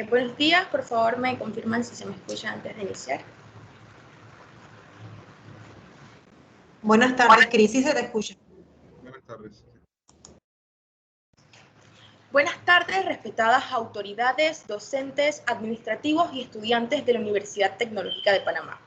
Buenos días, por favor me confirman si se me escucha antes de iniciar. Buenas tardes, Cris, ¿sí se te escucha? Buenas tardes. Buenas tardes, respetadas autoridades, docentes, administrativos y estudiantes de la Universidad Tecnológica de Panamá.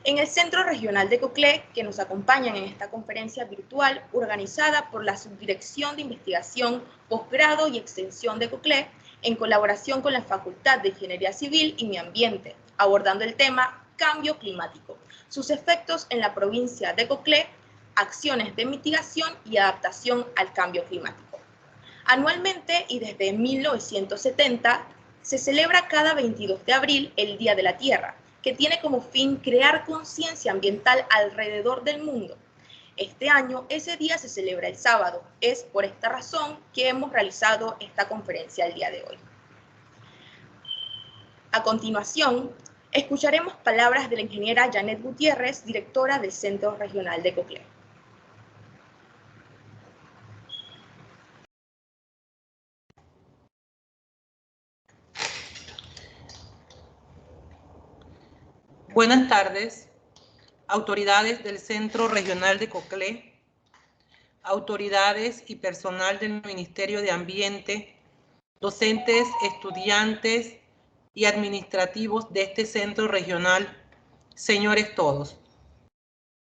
En el Centro Regional de Coclé, que nos acompañan en esta conferencia virtual organizada por la Subdirección de Investigación, Posgrado y Extensión de Coclé, en colaboración con la Facultad de Ingeniería Civil y Medio Ambiente, abordando el tema cambio climático, sus efectos en la provincia de Coclé, acciones de mitigación y adaptación al cambio climático. Anualmente y desde 1970 se celebra cada 22 de abril el Día de la Tierra, que tiene como fin crear conciencia ambiental alrededor del mundo. Este año ese día se celebra el sábado. Es por esta razón que hemos realizado esta conferencia el día de hoy. A continuación, escucharemos palabras de la ingeniera Janet Gutiérrez, directora del Centro Regional de Coclé. Buenas tardes, autoridades del Centro Regional de Coclé, autoridades y personal del Ministerio de Ambiente, docentes, estudiantes y administrativos de este centro regional, señores todos.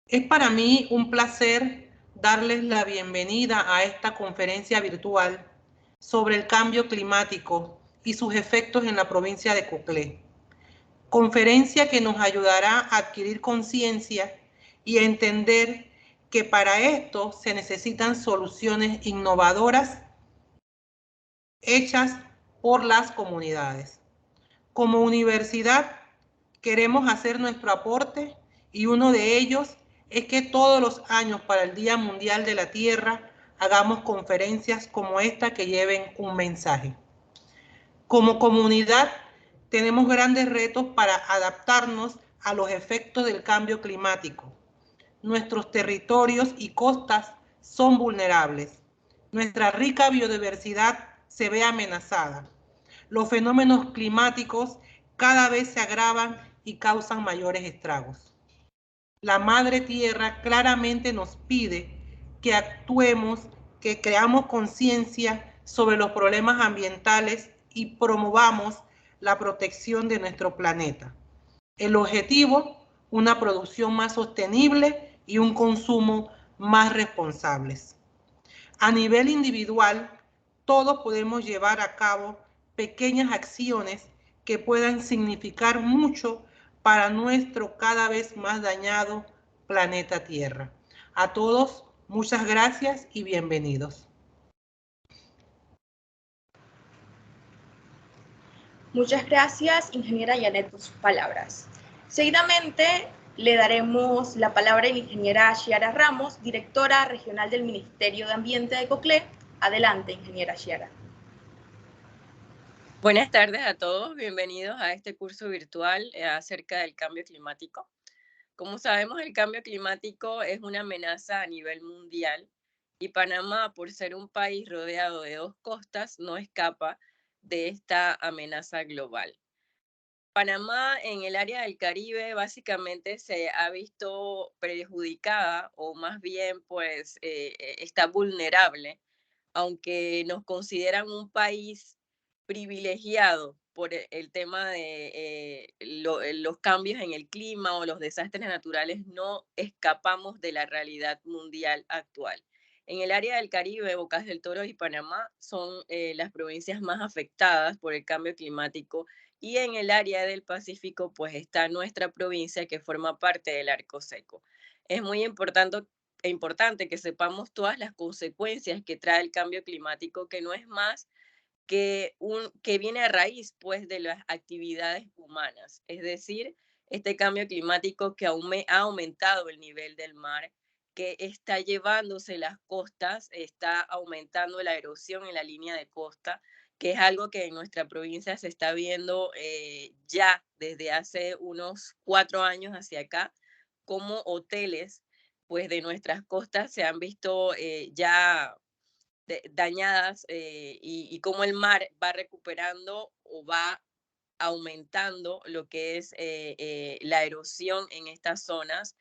Es para mí un placer darles la bienvenida a esta conferencia virtual sobre el cambio climático y sus efectos en la provincia de Coclé. Conferencia que nos ayudará a adquirir conciencia y a entender que para esto se necesitan soluciones innovadoras hechas por las comunidades. Como universidad queremos hacer nuestro aporte y uno de ellos es que todos los años para el Día Mundial de la Tierra hagamos conferencias como esta que lleven un mensaje. Como comunidad tenemos grandes retos para adaptarnos a los efectos del cambio climático. Nuestros territorios y costas son vulnerables. Nuestra rica biodiversidad se ve amenazada. Los fenómenos climáticos cada vez se agravan y causan mayores estragos. La Madre Tierra claramente nos pide que actuemos, que creamos conciencia sobre los problemas ambientales y promovamos la protección de nuestro planeta. El objetivo, una producción más sostenible y un consumo más responsables. A nivel individual, todos podemos llevar a cabo pequeñas acciones que puedan significar mucho para nuestro cada vez más dañado planeta Tierra. A todos, muchas gracias y bienvenidos. Muchas gracias, ingeniera Janet, por sus palabras. Seguidamente le daremos la palabra a la ingeniera Xiara Ramos, directora regional del Ministerio de Ambiente de Coclé. Adelante, ingeniera Xiara. Buenas tardes a todos, bienvenidos a este curso virtual acerca del cambio climático. Como sabemos, el cambio climático es una amenaza a nivel mundial y Panamá, por ser un país rodeado de dos costas, no escapa de esta amenaza global. Panamá en el área del Caribe básicamente se ha visto perjudicada o más bien pues está vulnerable, aunque nos consideran un país privilegiado por el tema de los cambios en el clima o los desastres naturales, no escapamos de la realidad mundial actual. En el área del Caribe, Bocas del Toro y Panamá son las provincias más afectadas por el cambio climático, y en el área del Pacífico pues está nuestra provincia que forma parte del Arco Seco. Es muy importante que sepamos todas las consecuencias que trae el cambio climático, que no es más que viene a raíz pues de las actividades humanas, es decir, este cambio climático que ha aumentado el nivel del mar, que está llevándose las costas, está aumentando la erosión en la línea de costa, que es algo que en nuestra provincia se está viendo ya desde hace unos 4 años hacia acá, como hoteles pues de nuestras costas se han visto ya dañadas y cómo el mar va recuperando o va aumentando lo que es la erosión en estas zonas.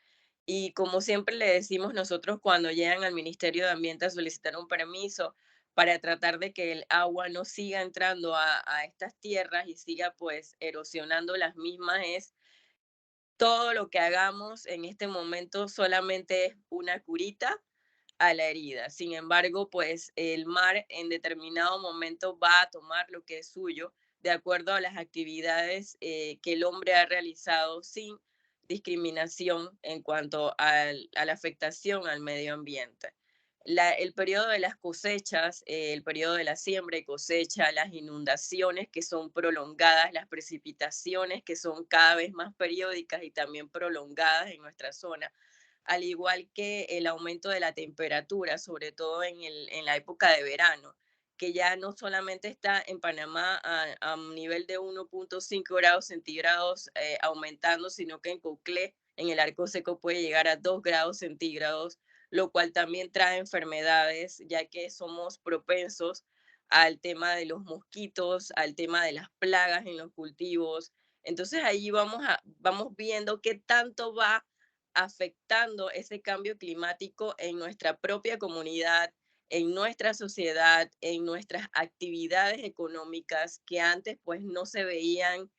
Y como siempre le decimos nosotros cuando llegan al Ministerio de Ambiente a solicitar un permiso para tratar de que el agua no siga entrando a estas tierras y siga pues erosionando las mismas, es todo lo que hagamos en este momento solamente es una curita a la herida. Sin embargo, pues el mar en determinado momento va a tomar lo que es suyo de acuerdo a las actividades que el hombre ha realizado sin discriminación en cuanto a la afectación al medio ambiente. El periodo de las cosechas, el periodo de la siembra y cosecha, las inundaciones que son prolongadas, las precipitaciones que son cada vez más periódicas y también prolongadas en nuestra zona, al igual que el aumento de la temperatura, sobre todo en la época de verano, que ya no solamente está en Panamá a un nivel de 1.5 grados centígrados aumentando, sino que en Coclé, en el Arco Seco, puede llegar a 2 grados centígrados, lo cual también trae enfermedades, ya que somos propensos al tema de los mosquitos, al tema de las plagas en los cultivos. Entonces ahí vamos viendo qué tanto va afectando ese cambio climático en nuestra propia comunidad, en nuestra sociedad, en nuestras actividades económicas que antes pues no se veían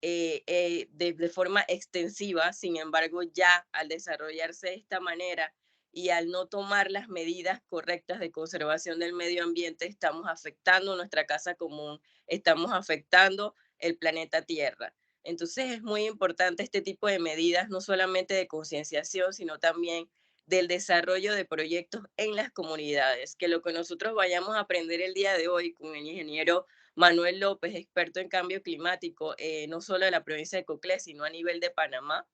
de forma extensiva. Sin embargo, ya al desarrollarse de esta manera y al no tomar las medidas correctas de conservación del medio ambiente, estamos afectando nuestra casa común, estamos afectando el planeta Tierra. Entonces es muy importante este tipo de medidas, no solamente de concienciación, sino también del desarrollo de proyectos en las comunidades, que lo que nosotros vayamos a aprender el día de hoy con el ingeniero Manuel López, experto en cambio climático, no solo de la provincia de Coclé, sino a nivel de Panamá,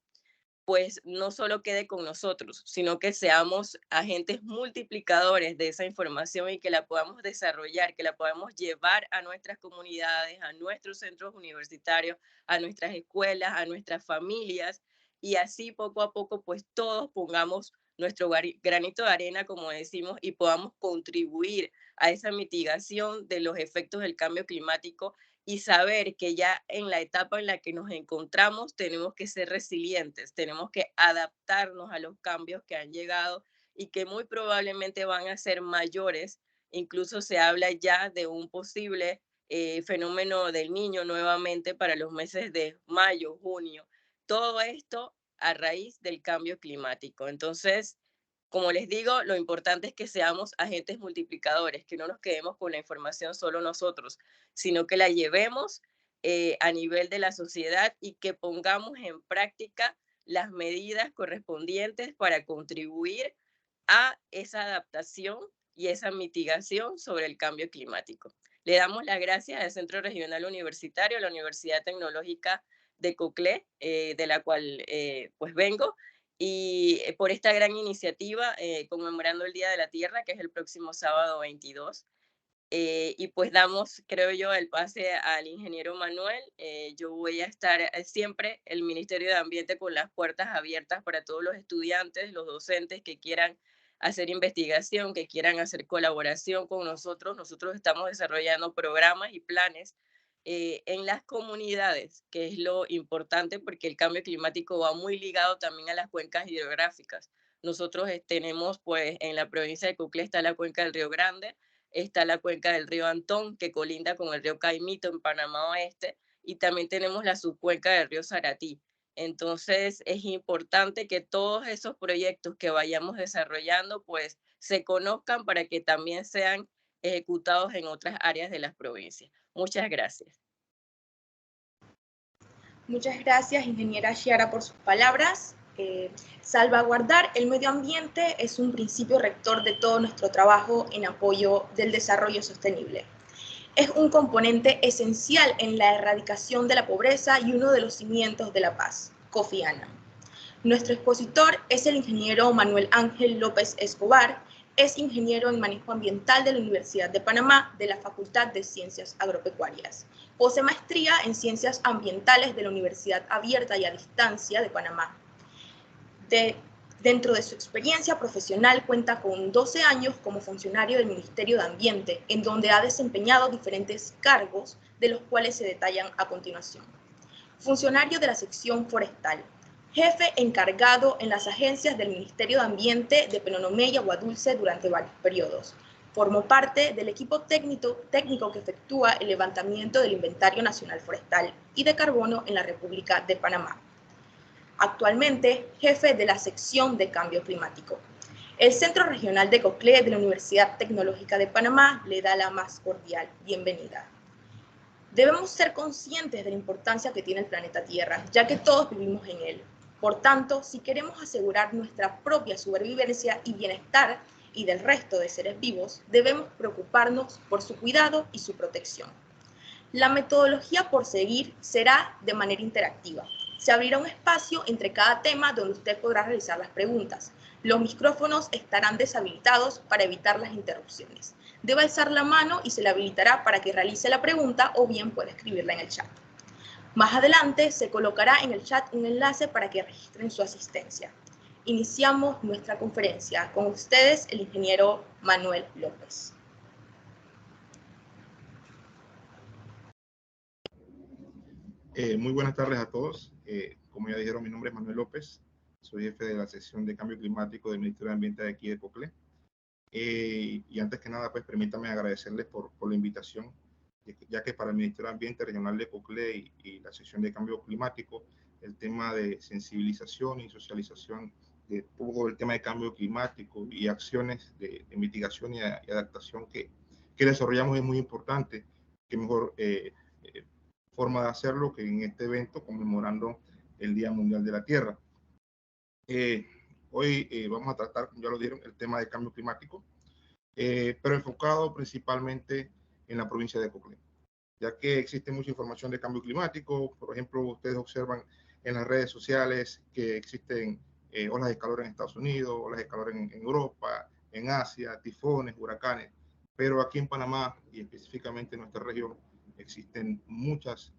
pues no solo quede con nosotros, sino que seamos agentes multiplicadores de esa información y que la podamos desarrollar, que la podamos llevar a nuestras comunidades, a nuestros centros universitarios, a nuestras escuelas, a nuestras familias, y así poco a poco pues todos pongamos nuestro granito de arena, como decimos, y podamos contribuir a esa mitigación de los efectos del cambio climático y saber que ya en la etapa en la que nos encontramos tenemos que ser resilientes, tenemos que adaptarnos a los cambios que han llegado y que muy probablemente van a ser mayores. Incluso se habla ya de un posible fenómeno del niño nuevamente para los meses de mayo, junio. Todo esto a raíz del cambio climático. Entonces, como les digo, lo importante es que seamos agentes multiplicadores, que no nos quedemos con la información solo nosotros, sino que la llevemos a nivel de la sociedad y que pongamos en práctica las medidas correspondientes para contribuir a esa adaptación y esa mitigación sobre el cambio climático. Le damos las gracias al Centro Regional Universitario, a la Universidad Tecnológica de Coclé, de la cual pues vengo, y por esta gran iniciativa conmemorando el Día de la Tierra, que es el próximo sábado 22. Y pues damos, creo yo, el pase al ingeniero Manuel. Yo voy a estar siempre, el Ministerio de Ambiente, con las puertas abiertas para todos los estudiantes, los docentes que quieran hacer investigación, que quieran hacer colaboración con nosotros. Nosotros estamos desarrollando programas y planes en las comunidades, que es lo importante porque el cambio climático va muy ligado también a las cuencas hidrográficas. Nosotros tenemos, pues, en la provincia de Coclé está la cuenca del Río Grande, está la cuenca del río Antón, que colinda con el río Caimito en Panamá Oeste, y también tenemos la subcuenca del río Saratí. Entonces, es importante que todos esos proyectos que vayamos desarrollando, pues, se conozcan para que también sean ejecutados en otras áreas de las provincias. Muchas gracias. Muchas gracias, ingeniera Chiara, por sus palabras. Salvaguardar el medio ambiente es un principio rector de todo nuestro trabajo en apoyo del desarrollo sostenible. Es un componente esencial en la erradicación de la pobreza y uno de los cimientos de la paz. Kofi Annan. Nuestro expositor es el ingeniero Manuel Ángel López Escobar, es ingeniero en manejo ambiental de la Universidad de Panamá, de la Facultad de Ciencias Agropecuarias. Posee maestría en Ciencias Ambientales de la Universidad Abierta y a Distancia de Panamá. Dentro de su experiencia profesional cuenta con 12 años como funcionario del Ministerio de Ambiente, en donde ha desempeñado diferentes cargos de los cuales se detallan a continuación. Funcionario de la sección forestal, jefe encargado en las agencias del Ministerio de Ambiente de Penonomé y Aguadulce durante varios periodos. Formó parte del equipo técnico que efectúa el levantamiento del Inventario Nacional Forestal y de Carbono en la República de Panamá. Actualmente, jefe de la sección de Cambio Climático. El Centro Regional de COCLE de la Universidad Tecnológica de Panamá le da la más cordial bienvenida. Debemos ser conscientes de la importancia que tiene el planeta Tierra, ya que todos vivimos en él. Por tanto, si queremos asegurar nuestra propia supervivencia y bienestar y del resto de seres vivos, debemos preocuparnos por su cuidado y su protección. La metodología por seguir será de manera interactiva. Se abrirá un espacio entre cada tema donde usted podrá realizar las preguntas. Los micrófonos estarán deshabilitados para evitar las interrupciones. Debe alzar la mano y se le habilitará para que realice la pregunta o bien puede escribirla en el chat. Más adelante se colocará en el chat un enlace para que registren su asistencia. Iniciamos nuestra conferencia. Con ustedes, el ingeniero Manuel López. Muy buenas tardes a todos. Como ya dijeron, mi nombre es Manuel López. Soy jefe de la sección de Cambio Climático del Ministerio de Ambiente de aquí de COCLE. Y antes que nada, pues permítanme agradecerles por la invitación, ya que para el Ministerio de Ambiente Regional de COCLE y la sección de Cambio Climático, el tema de sensibilización y socialización de todo el tema de cambio climático y acciones de mitigación y adaptación que desarrollamos es muy importante. Qué mejor forma de hacerlo que en este evento conmemorando el Día Mundial de la Tierra. Hoy vamos a tratar, como ya lo dijeron, el tema de cambio climático, pero enfocado principalmente en la provincia de COCLE, ya que existe mucha información de cambio climático. Por ejemplo, ustedes observan en las redes sociales que existen olas de calor en Estados Unidos, olas de calor en Europa, en Asia, tifones, huracanes, pero aquí en Panamá y específicamente en nuestra región existen muchos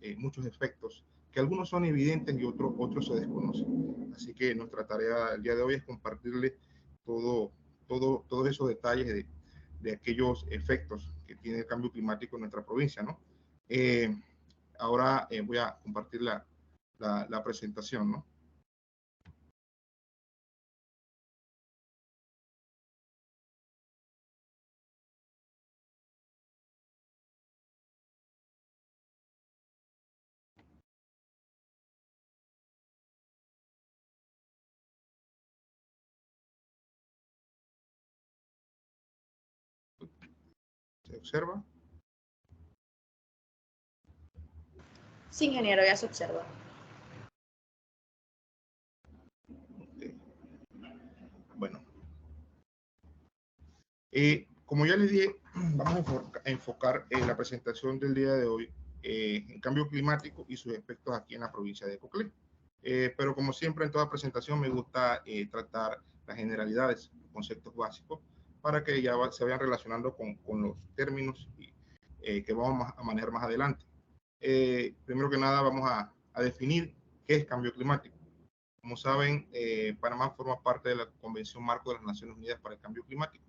efectos que algunos son evidentes y otros se desconocen. Así que nuestra tarea el día de hoy es compartirles todos esos detalles de aquellos efectos que tiene el cambio climático en nuestra provincia, ¿no? Ahora voy a compartir la presentación, ¿no? ¿Se observa? Sí, ingeniero, ya se observa. Okay. Bueno. Como ya les dije, vamos a enfocar la presentación del día de hoy en cambio climático y sus efectos aquí en la provincia de COCLE. Pero como siempre en toda presentación me gusta tratar las generalidades, conceptos básicos, para que ya se vayan relacionando con los términos que vamos a manejar más adelante. Primero que nada vamos a definir qué es cambio climático. Como saben, Panamá forma parte de la Convención Marco de las Naciones Unidas para el Cambio Climático.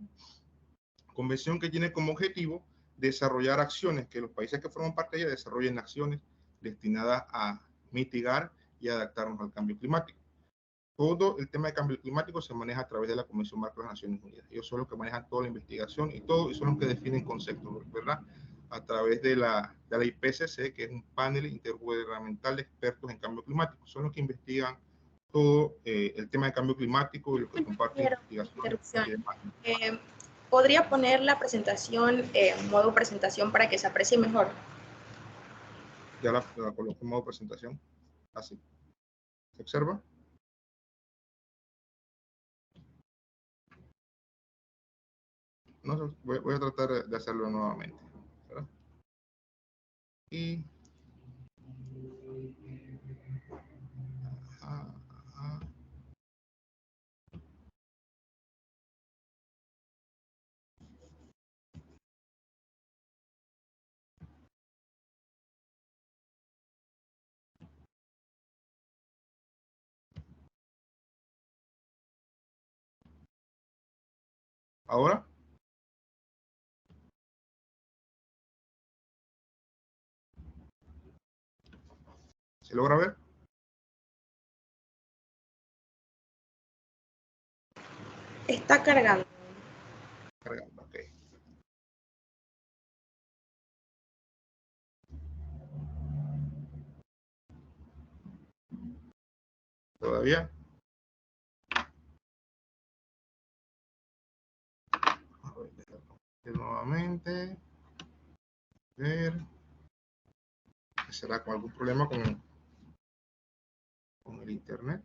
Convención que tiene como objetivo desarrollar acciones, que los países que forman parte de ella desarrollen acciones destinadas a mitigar y adaptarnos al cambio climático. Todo el tema de cambio climático se maneja a través de la Convención Marco de las Naciones Unidas. Ellos son los que manejan toda la investigación y todo, y son los que definen conceptos, ¿verdad? A través de la IPCC, que es un panel intergubernamental de expertos en cambio climático. Son los que investigan todo el tema de cambio climático y los que comparten investigación. ¿Podría poner la presentación en modo presentación para que se aprecie mejor? Ya la coloco en modo presentación. Así. ¿Se observa? No, voy a tratar de hacerlo nuevamente, ¿verdad? Y ahora. ¿Se logra ver? Está cargando. Cargando, ok. ¿Todavía? A ver, nuevamente. Ver. ¿Será con algún problema con el internet?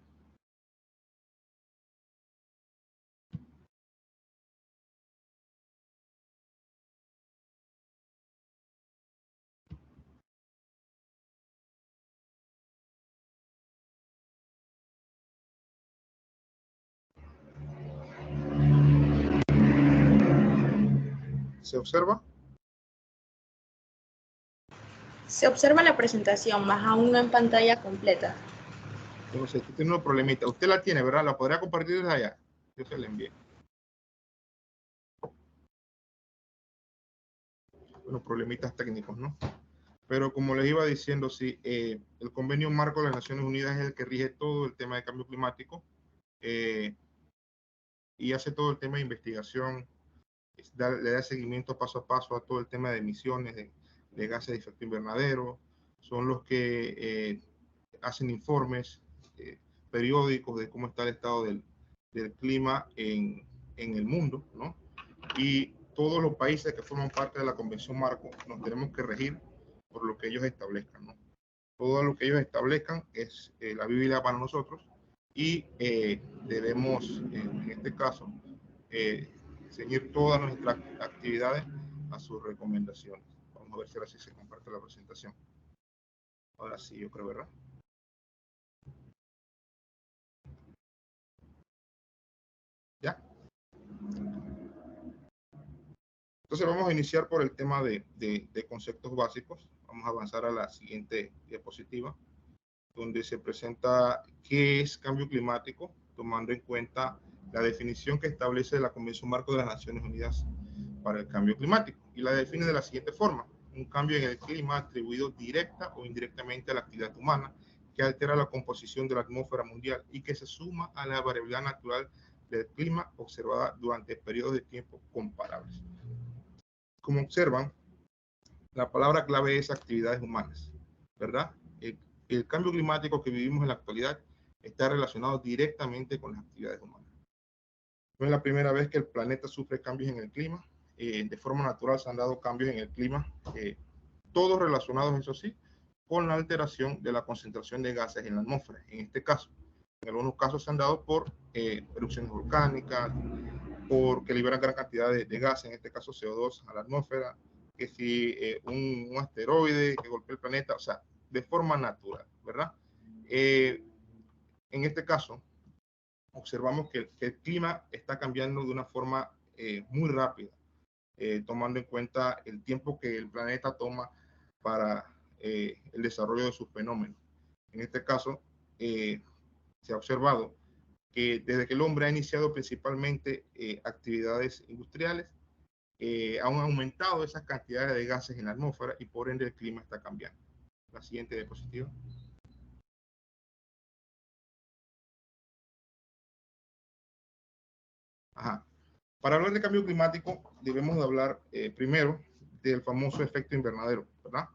¿Se observa? Se observa la presentación, más aún no en pantalla completa. No sé, tiene un problemita. Usted la tiene, ¿verdad? ¿La podría compartir desde allá? Yo se la envié. Bueno, problemitas técnicos, ¿no? Pero como les iba diciendo, sí, el Convenio Marco de las Naciones Unidas es el que rige todo el tema de cambio climático y hace todo el tema de investigación, le da seguimiento paso a paso a todo el tema de emisiones de gases de efecto invernadero, son los que hacen informes periódicos de cómo está el estado del clima en el mundo, ¿no? Y todos los países que forman parte de la Convención Marco nos tenemos que regir por lo que ellos establezcan, ¿no? Todo lo que ellos establezcan es la Biblia para nosotros y debemos, en este caso, seguir todas nuestras actividades a sus recomendaciones. Vamos a ver si ahora sí se comparte la presentación. Ahora sí, yo creo, ¿verdad? ¿Ya? Entonces vamos a iniciar por el tema de conceptos básicos. Vamos a avanzar a la siguiente diapositiva, donde se presenta qué es cambio climático, tomando en cuenta la definición que establece la Convención Marco de las Naciones Unidas para el Cambio Climático. Y la define de la siguiente forma: un cambio en el clima atribuido directa o indirectamente a la actividad humana que altera la composición de la atmósfera mundial y que se suma a la variabilidad natural del clima observada durante periodos de tiempo comparables. Como observan, la palabra clave es actividades humanas, ¿verdad? El cambio climático que vivimos en la actualidad está relacionado directamente con las actividades humanas. No es la primera vez que el planeta sufre cambios en el clima. De forma natural se han dado cambios en el clima, todos relacionados, eso sí, con la alteración de la concentración de gases en la atmósfera. En este caso, en algunos casos se han dado por erupciones volcánicas, porque liberan gran cantidad de gases, en este caso CO2, a la atmósfera, que si un asteroide que golpea el planeta, o sea, de forma natural, ¿verdad? En este caso, observamos que el clima está cambiando de una forma muy rápida, tomando en cuenta el tiempo que el planeta toma para el desarrollo de sus fenómenos. En este caso, se ha observado que desde que el hombre ha iniciado principalmente actividades industriales, han aumentado esas cantidades de gases en la atmósfera y por ende el clima está cambiando. La siguiente diapositiva. Ajá. Para hablar de cambio climático debemos de hablar primero del famoso efecto invernadero, ¿verdad?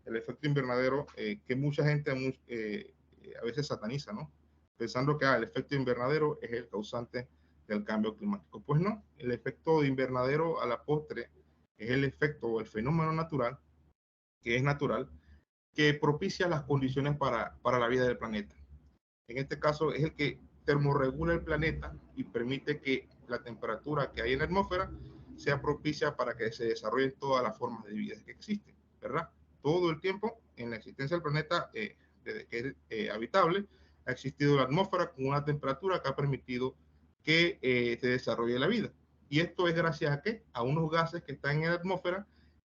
El efecto invernadero que mucha gente a veces sataniza, ¿no? Pensando que el efecto invernadero es el causante del cambio climático. Pues no, el efecto invernadero a la postre es el efecto o el fenómeno natural, que es natural, que propicia las condiciones para la vida del planeta. En este caso es el que termorregula el planeta y permite que la temperatura que hay en la atmósfera sea propicia para que se desarrollen todas las formas de vida que existen, ¿verdad? Todo el tiempo en la existencia del planeta, desde que es habitable, ha existido la atmósfera con una temperatura que ha permitido que se desarrolle la vida. Y esto es gracias a ¿qué? A unos gases que están en la atmósfera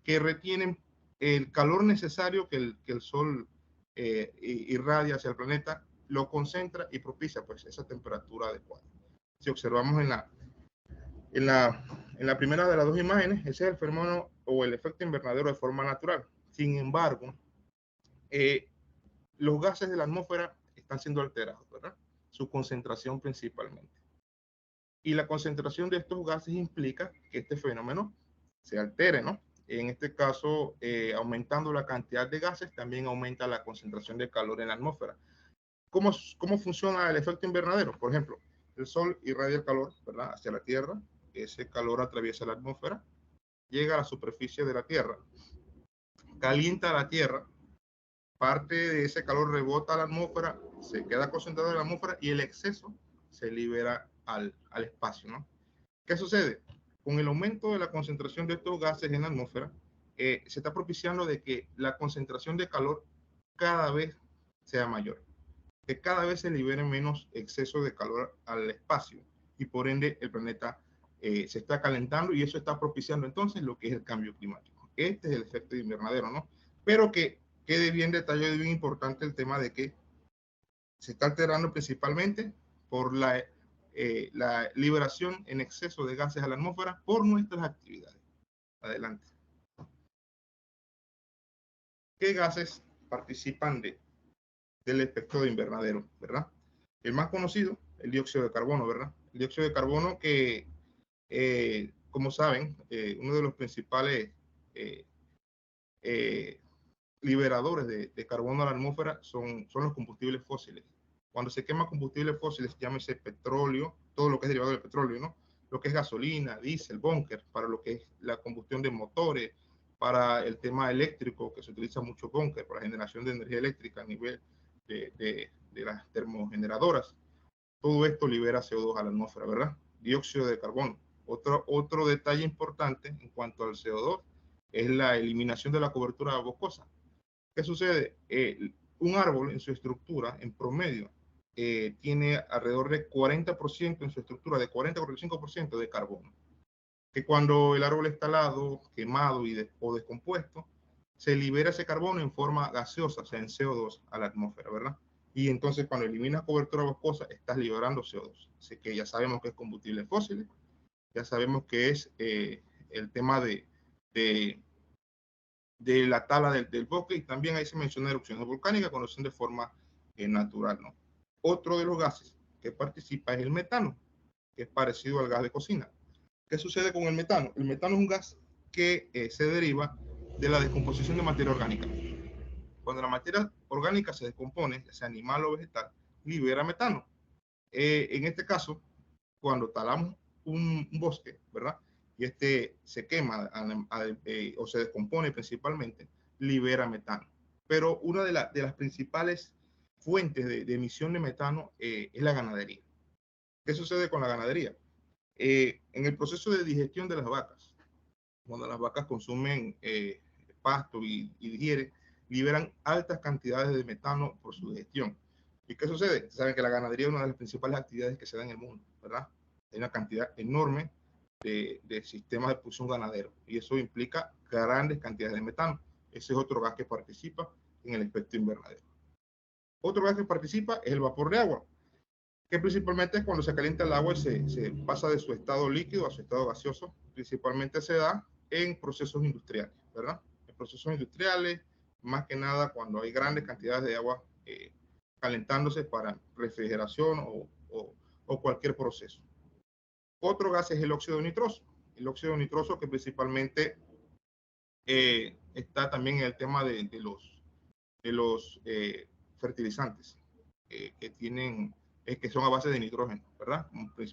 que retienen el calor necesario que el Sol irradia hacia el planeta, lo concentra y propicia pues esa temperatura adecuada. Si observamos en la primera de las dos imágenes, ese es el fenómeno o el efecto invernadero de forma natural. Sin embargo, los gases de la atmósfera están siendo alterados, ¿verdad? Su concentración principalmente. Y la concentración de estos gases implica que este fenómeno se altere, ¿no? En este caso, aumentando la cantidad de gases, también aumenta la concentración de calor en la atmósfera. ¿Cómo funciona el efecto invernadero? Por ejemplo, el Sol irradia el calor, ¿verdad?, hacia la Tierra. Ese calor atraviesa la atmósfera, llega a la superficie de la Tierra, calienta la Tierra, parte de ese calor rebota a la atmósfera, se queda concentrado en la atmósfera y el exceso se libera al espacio, ¿no? ¿Qué sucede? Con el aumento de la concentración de estos gases en la atmósfera, se está propiciando de que la concentración de calor cada vez sea mayor, que cada vez se libere menos exceso de calor al espacio y por ende el planeta se está calentando y eso está propiciando entonces lo que es el cambio climático. Este es el efecto de invernadero, ¿no? Pero que quede bien detallado y bien importante el tema de que se está alterando principalmente por la liberación en exceso de gases a la atmósfera por nuestras actividades. Adelante. ¿Qué gases participan del efecto de invernadero, verdad? El más conocido, el dióxido de carbono, ¿verdad? El dióxido de carbono que, como saben, uno de los principales liberadores de carbono a la atmósfera son los combustibles fósiles. Cuando se quema combustibles fósiles, llámese petróleo, todo lo que es derivado del petróleo, ¿no? Lo que es gasolina, diésel, búnker, para lo que es la combustión de motores, para el tema eléctrico, que se utiliza mucho búnker para generación de energía eléctrica a nivel de las termogeneradoras. Todo esto libera CO2 a la atmósfera, ¿verdad? Dióxido de carbono. Otro detalle importante en cuanto al CO2 es la eliminación de la cobertura boscosa. ¿Qué sucede? Un árbol en su estructura, en promedio, tiene alrededor de 40% en su estructura, de 40 a 45% de carbono. Que cuando el árbol está talado, quemado o descompuesto, se libera ese carbono en forma gaseosa, o sea, en CO2 a la atmósfera, ¿verdad? Y entonces cuando eliminas cobertura boscosa, estás liberando CO2. Así que ya sabemos que es combustible fósil, ya sabemos que es el tema de la tala del bosque, y también ahí se menciona erupciones volcánicas cuando son de forma natural, ¿no? Otro de los gases que participa es el metano, que es parecido al gas de cocina. ¿Qué sucede con el metano? El metano es un gas que se deriva de la descomposición de materia orgánica. Cuando la materia orgánica se descompone, ya sea animal o vegetal, libera metano. En este caso, cuando talamos un bosque, ¿verdad?, y este se quema o se descompone principalmente, libera metano. Pero una de las principales fuentes de emisión de metano es la ganadería. ¿Qué sucede con la ganadería? En el proceso de digestión de las vacas, cuando las vacas consumen pasto y digieren, liberan altas cantidades de metano por su digestión. ¿Y qué sucede? Saben que la ganadería es una de las principales actividades que se da en el mundo, ¿verdad? Hay una cantidad enorme de sistemas de producción ganadero y eso implica grandes cantidades de metano. Ese es otro gas que participa en el efecto invernadero. Otro gas que participa es el vapor de agua, que principalmente es cuando se calienta el agua y se pasa de su estado líquido a su estado gaseoso. Principalmente se da en procesos industriales, ¿verdad? En procesos industriales, más que nada cuando hay grandes cantidades de agua calentándose para refrigeración o cualquier proceso. Otro gas es el óxido nitroso. El óxido nitroso que principalmente está también en el tema de los fertilizantes que son a base de nitrógeno, ¿verdad?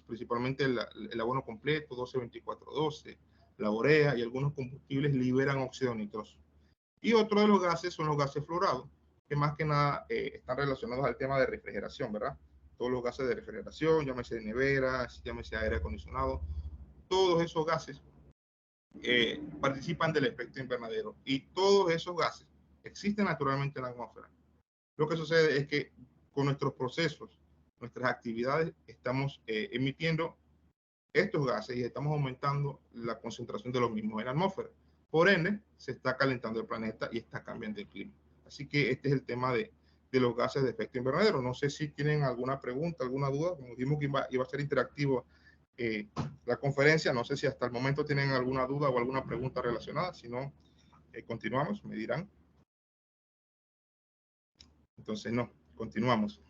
Principalmente el abono completo, 12-24-12, la urea y algunos combustibles liberan óxido nitroso. Y otro de los gases son los gases fluorados, que más que nada están relacionados al tema de refrigeración, ¿verdad? Todos los gases de refrigeración, llámese de neveras, llámese aire acondicionado, todos esos gases participan del efecto invernadero y todos esos gases existen naturalmente en la atmósfera. Lo que sucede es que con nuestros procesos, nuestras actividades, estamos emitiendo estos gases y estamos aumentando la concentración de los mismos en la atmósfera. Por ende, se está calentando el planeta y está cambiando el clima. Así que este es el tema de los gases de efecto invernadero. No sé si tienen alguna pregunta, alguna duda. Como dijimos que iba a ser interactivo la conferencia, no sé si hasta el momento tienen alguna duda o alguna pregunta relacionada. Si no, continuamos, me dirán. Entonces, no, continuamos.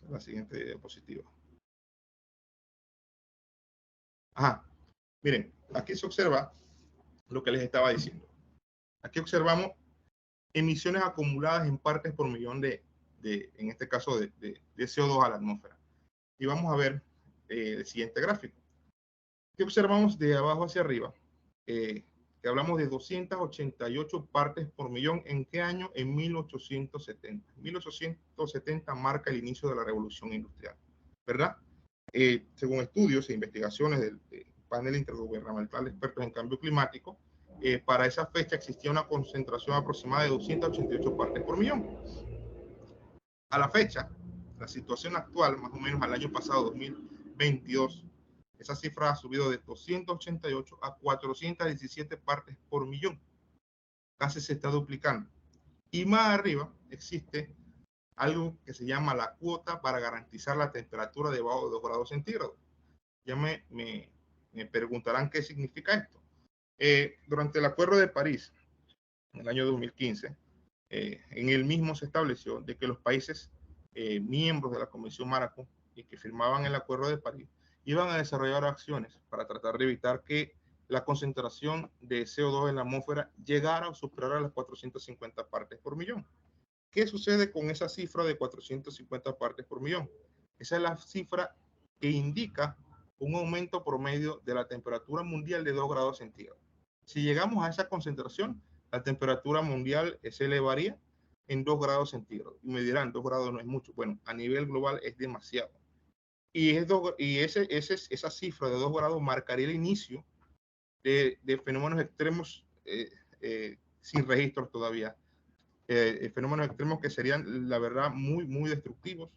La siguiente diapositiva. Ajá, miren, aquí se observa lo que les estaba diciendo. Aquí observamos emisiones acumuladas en partes por millón en este caso, de CO2 a la atmósfera. Y vamos a ver el siguiente gráfico. Aquí observamos de abajo hacia arriba, que hablamos de 288 partes por millón. ¿En qué año? En 1870. 1870 marca el inicio de la revolución industrial, ¿verdad? Según estudios e investigaciones del panel intergubernamental de expertos en cambio climático, para esa fecha existía una concentración aproximada de 288 partes por millón. A la fecha, la situación actual, más o menos al año pasado, 2022, esa cifra ha subido de 288 a 417 partes por millón. Casi se está duplicando. Y más arriba existe algo que se llama la cuota para garantizar la temperatura debajo de 2 grados centígrados. Ya me preguntarán qué significa esto. Durante el Acuerdo de París, en el año 2015, en el mismo se estableció de que los países miembros de la Convención Marco y que firmaban el Acuerdo de París iban a desarrollar acciones para tratar de evitar que la concentración de CO2 en la atmósfera llegara o superara las 450 partes por millón. ¿Qué sucede con esa cifra de 450 partes por millón? Esa es la cifra que indica un aumento promedio de la temperatura mundial de 2 grados centígrados. Si llegamos a esa concentración, la temperatura mundial se elevaría en 2 grados centígrados. Y me dirán, 2 grados no es mucho. Bueno, a nivel global es demasiado. Y esa cifra de 2 grados marcaría el inicio de fenómenos extremos sin registros todavía. Fenómenos extremos que serían, la verdad, muy, muy destructivos,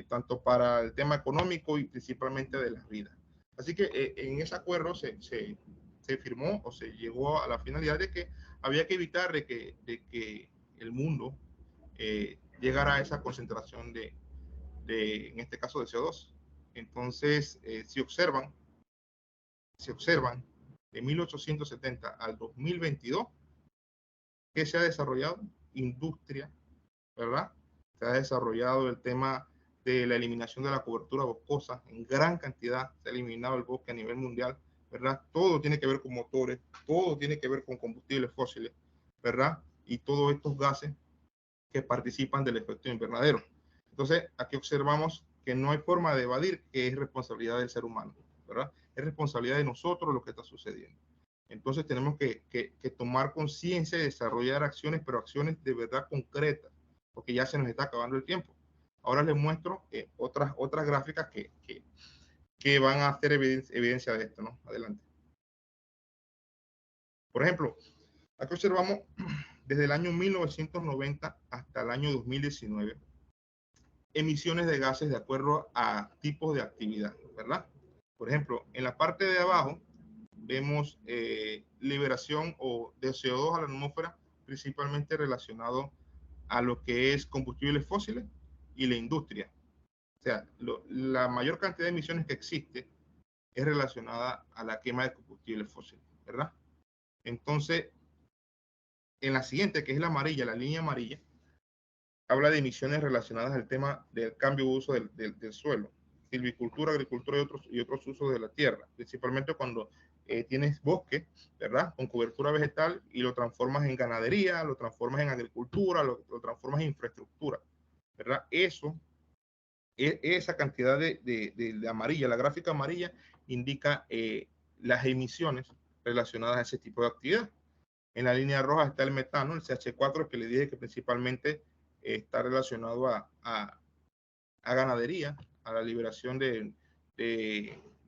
tanto para el tema económico y principalmente de las vidas. Así que en ese acuerdo se firmó o se llegó a la finalidad de que había que evitar de que el mundo llegara a esa concentración en este caso de CO2. Entonces, si observan de 1870 al 2022, ¿qué se ha desarrollado? Industria, ¿verdad? Se ha desarrollado el tema de la eliminación de la cobertura boscosa en gran cantidad. Se ha eliminado el bosque a nivel mundial, ¿verdad? Todo tiene que ver con motores, todo tiene que ver con combustibles fósiles, ¿verdad? Y todos estos gases que participan del efecto invernadero. Entonces, aquí observamos que no hay forma de evadir que es responsabilidad del ser humano, ¿verdad? Es responsabilidad de nosotros lo que está sucediendo. Entonces, tenemos que tomar conciencia y desarrollar acciones, pero acciones de verdad concretas, porque ya se nos está acabando el tiempo. Ahora les muestro otras gráficas que van a hacer evidencia de esto, ¿no? Adelante. Por ejemplo, aquí observamos desde el año 1990 hasta el año 2019 emisiones de gases de acuerdo a tipos de actividad, ¿verdad? Por ejemplo, en la parte de abajo vemos liberación de CO2 a la atmósfera, principalmente relacionado a lo que es combustibles fósiles y la industria. O sea, la mayor cantidad de emisiones que existe es relacionada a la quema de combustibles fósiles, ¿verdad? Entonces, en la siguiente, que es la amarilla, la línea amarilla, habla de emisiones relacionadas al tema del cambio de uso del suelo, silvicultura, agricultura y otros usos de la tierra, principalmente cuando tienes bosque, ¿verdad? Con cobertura vegetal y lo transformas en ganadería, lo transformas en agricultura, lo transformas en infraestructura, ¿verdad? Esa cantidad de amarilla, la gráfica amarilla indica las emisiones relacionadas a ese tipo de actividad. En la línea roja está el metano, el CH4, que le dije que principalmente está relacionado a ganadería, a la liberación de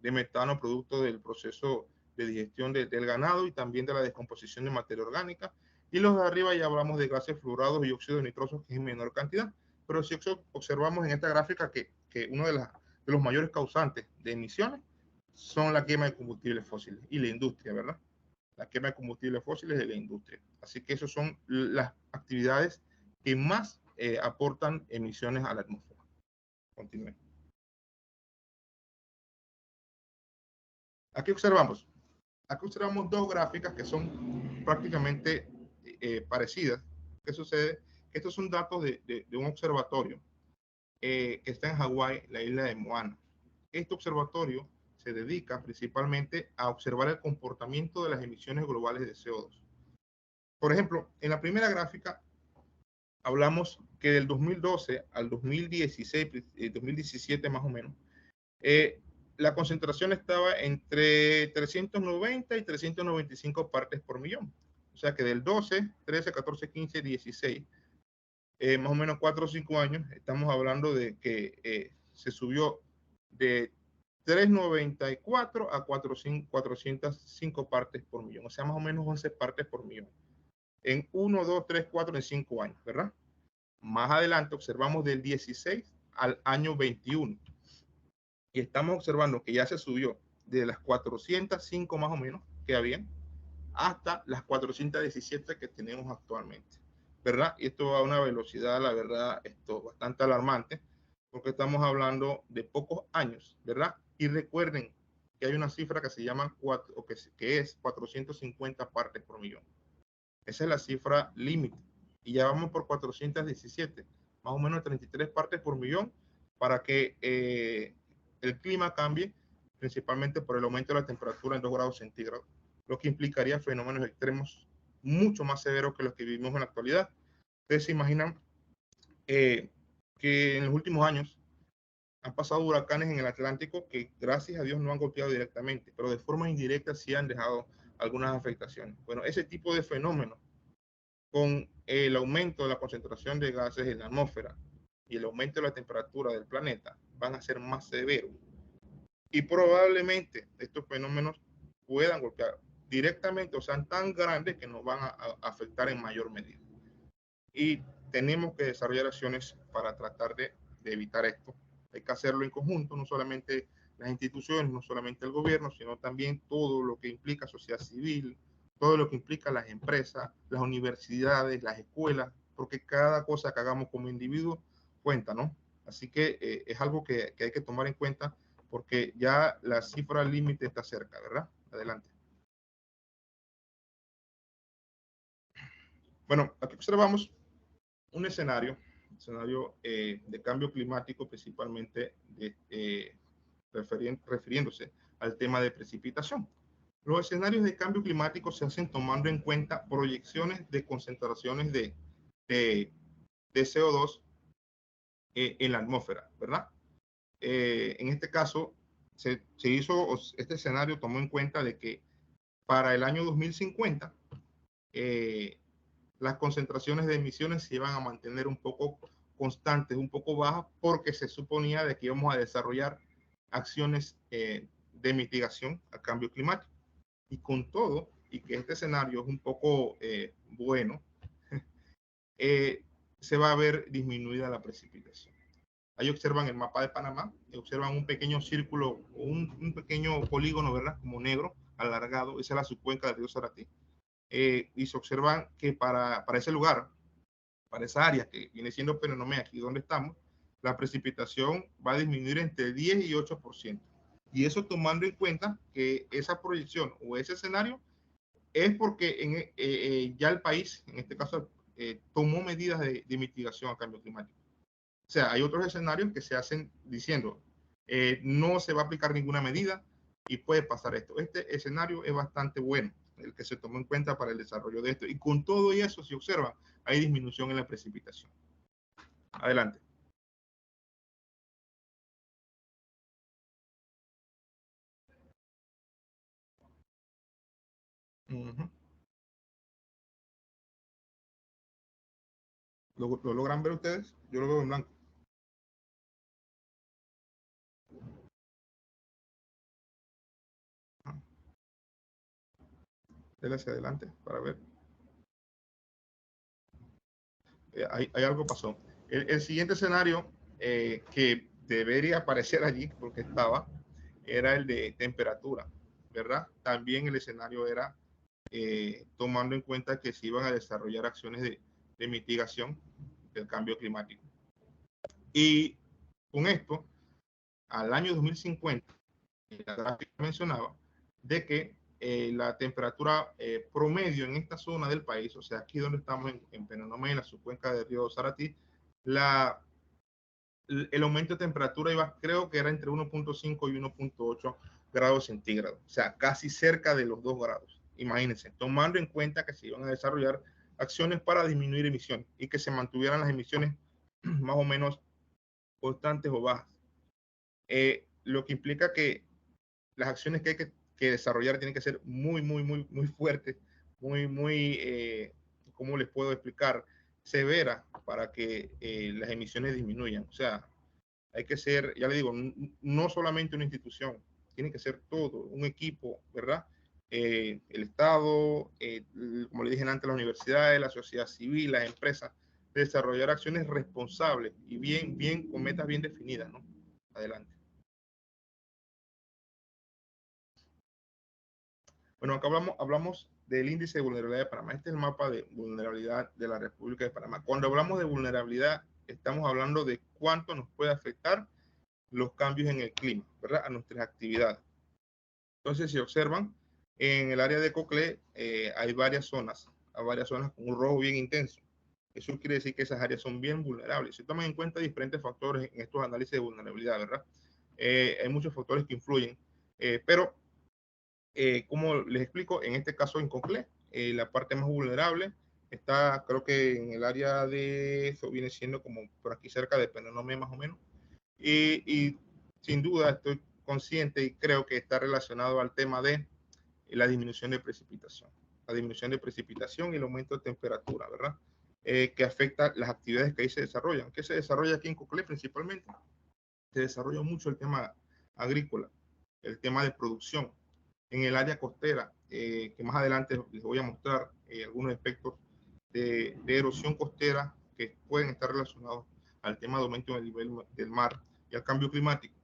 metano producto del proceso de digestión del ganado y también de la descomposición de materia orgánica. Y los de arriba ya hablamos de gases fluorados y óxidos nitrosos, que es en menor cantidad. Pero si observamos en esta gráfica que uno de los mayores causantes de emisiones son la quema de combustibles fósiles y la industria, ¿verdad? La quema de combustibles fósiles de la industria. Así que esas son las actividades que más aportan emisiones a la atmósfera. Continúe. Aquí observamos. Aquí observamos dos gráficas que son prácticamente parecidas. ¿Qué sucede? Estos son datos de un observatorio que está en Hawái, la isla de Moana. Este observatorio se dedica principalmente a observar el comportamiento de las emisiones globales de CO2. Por ejemplo, en la primera gráfica hablamos que del 2012 al 2016, 2017 más o menos, la concentración estaba entre 390 y 395 partes por millón. O sea que del 12, 13, 14, 15, 16, más o menos 4 o 5 años, estamos hablando de que se subió de 394 a 405 partes por millón. O sea, más o menos 11 partes por millón. En 1, 2, 3, 4, en 5 años, ¿verdad? Más adelante observamos del 16 al año 21. Y estamos observando que ya se subió de las 405 más o menos que habían hasta las 417 que tenemos actualmente, ¿verdad? Y esto va a una velocidad, la verdad, bastante alarmante, porque estamos hablando de pocos años, ¿verdad? Y recuerden que hay una cifra que se llama que es 450 partes por millón. Esa es la cifra límite. Y ya vamos por 417, más o menos 33 partes por millón, para que el clima cambie, principalmente por el aumento de la temperatura en 2 grados centígrados, lo que implicaría fenómenos extremos mucho más severos que los que vivimos en la actualidad. Ustedes se imaginan que en los últimos años han pasado huracanes en el Atlántico que gracias a Dios no han golpeado directamente, pero de forma indirecta sí han dejado algunas afectaciones. Bueno, ese tipo de fenómenos, con el aumento de la concentración de gases en la atmósfera y el aumento de la temperatura del planeta, van a ser más severos. Y probablemente estos fenómenos puedan golpear directamente o sean tan grandes que nos van a afectar en mayor medida. Y tenemos que desarrollar acciones para tratar de evitar esto. Hay que hacerlo en conjunto, no solamente las instituciones, no solamente el gobierno, sino también todo lo que implica sociedad civil, todo lo que implica las empresas, las universidades, las escuelas, porque cada cosa que hagamos como individuo cuenta, ¿no? Así que es algo que hay que tomar en cuenta porque ya la cifra límite está cerca, ¿verdad? Adelante. Bueno, aquí observamos un escenario de cambio climático, principalmente refiriéndose al tema de precipitación. Los escenarios de cambio climático se hacen tomando en cuenta proyecciones de concentraciones de CO2 en la atmósfera, ¿verdad? En este caso, se hizo, este escenario tomó en cuenta de que para el año 2050, las concentraciones de emisiones se iban a mantener un poco constantes, un poco bajas, porque se suponía de que íbamos a desarrollar acciones de mitigación al cambio climático. Y con todo, y que este escenario es un poco bueno, se va a ver disminuida la precipitación. Ahí observan el mapa de Panamá, observan un pequeño círculo, un pequeño polígono, ¿verdad? Como negro, alargado, esa es la subcuenca del río Saratí. Y se observan que para ese lugar, para esa área que viene siendo Penonomé, aquí donde estamos, la precipitación va a disminuir entre 10 y 8%. Y eso tomando en cuenta que esa proyección o ese escenario es porque ya el país, en este caso, tomó medidas de mitigación al cambio climático. O sea, hay otros escenarios que se hacen diciendo, no se va a aplicar ninguna medida y puede pasar esto. Este escenario es bastante bueno, el que se tomó en cuenta para el desarrollo de esto. Y con todo eso, si observan, hay disminución en la precipitación. Adelante. ¿Lo logran ver ustedes? Yo lo veo en blanco. Dele hacia adelante para ver. Hay algo pasó. El siguiente escenario que debería aparecer allí, porque estaba, era el de temperatura, ¿verdad? También el escenario era tomando en cuenta que se iban a desarrollar acciones de mitigación del cambio climático. Y con esto, al año 2050, la gráfica mencionaba de que la temperatura promedio en esta zona del país, o sea, aquí donde estamos en Penonomé, en la subcuenca del río Saratí, el aumento de temperatura iba, creo que era entre 1.5 y 1.8 grados centígrados, o sea, casi cerca de los 2 grados. Imagínense, tomando en cuenta que se iban a desarrollar acciones para disminuir emisiones y que se mantuvieran las emisiones más o menos constantes o bajas. Lo que implica que las acciones que hay que desarrollar tienen que ser muy fuertes, ¿cómo les puedo explicar? Severa para que las emisiones disminuyan. O sea, hay que ser, ya le digo, no solamente una institución, tiene que ser todo, un equipo, ¿verdad? El Estado, como le dije antes, las universidades, la sociedad civil, las empresas, desarrollar acciones responsables y con metas bien definidas, ¿no? Adelante. Bueno, acá hablamos del índice de vulnerabilidad de Panamá. Este es el mapa de vulnerabilidad de la República de Panamá. Cuando hablamos de vulnerabilidad, estamos hablando de cuánto nos puede afectar los cambios en el clima, ¿verdad? A nuestras actividades. Entonces, si observan, en el área de Coclé hay varias zonas con un rojo bien intenso. Eso quiere decir que esas áreas son bien vulnerables. Se toman en cuenta diferentes factores en estos análisis de vulnerabilidad, ¿verdad? Hay muchos factores que influyen, pero como les explico, en este caso en Coclé, la parte más vulnerable está, creo que en el área de, eso viene siendo como por aquí cerca de Penonomé más o menos, y sin duda estoy consciente y creo que está relacionado al tema de la disminución de precipitación. La disminución de precipitación y el aumento de temperatura, ¿verdad? Que afecta las actividades que ahí se desarrollan. ¿Qué se desarrolla aquí en Coclé principalmente? Se desarrolla mucho el tema agrícola, el tema de producción. En el área costera, que más adelante les voy a mostrar algunos aspectos de erosión costera que pueden estar relacionados al tema de aumento del nivel del mar y al cambio climático,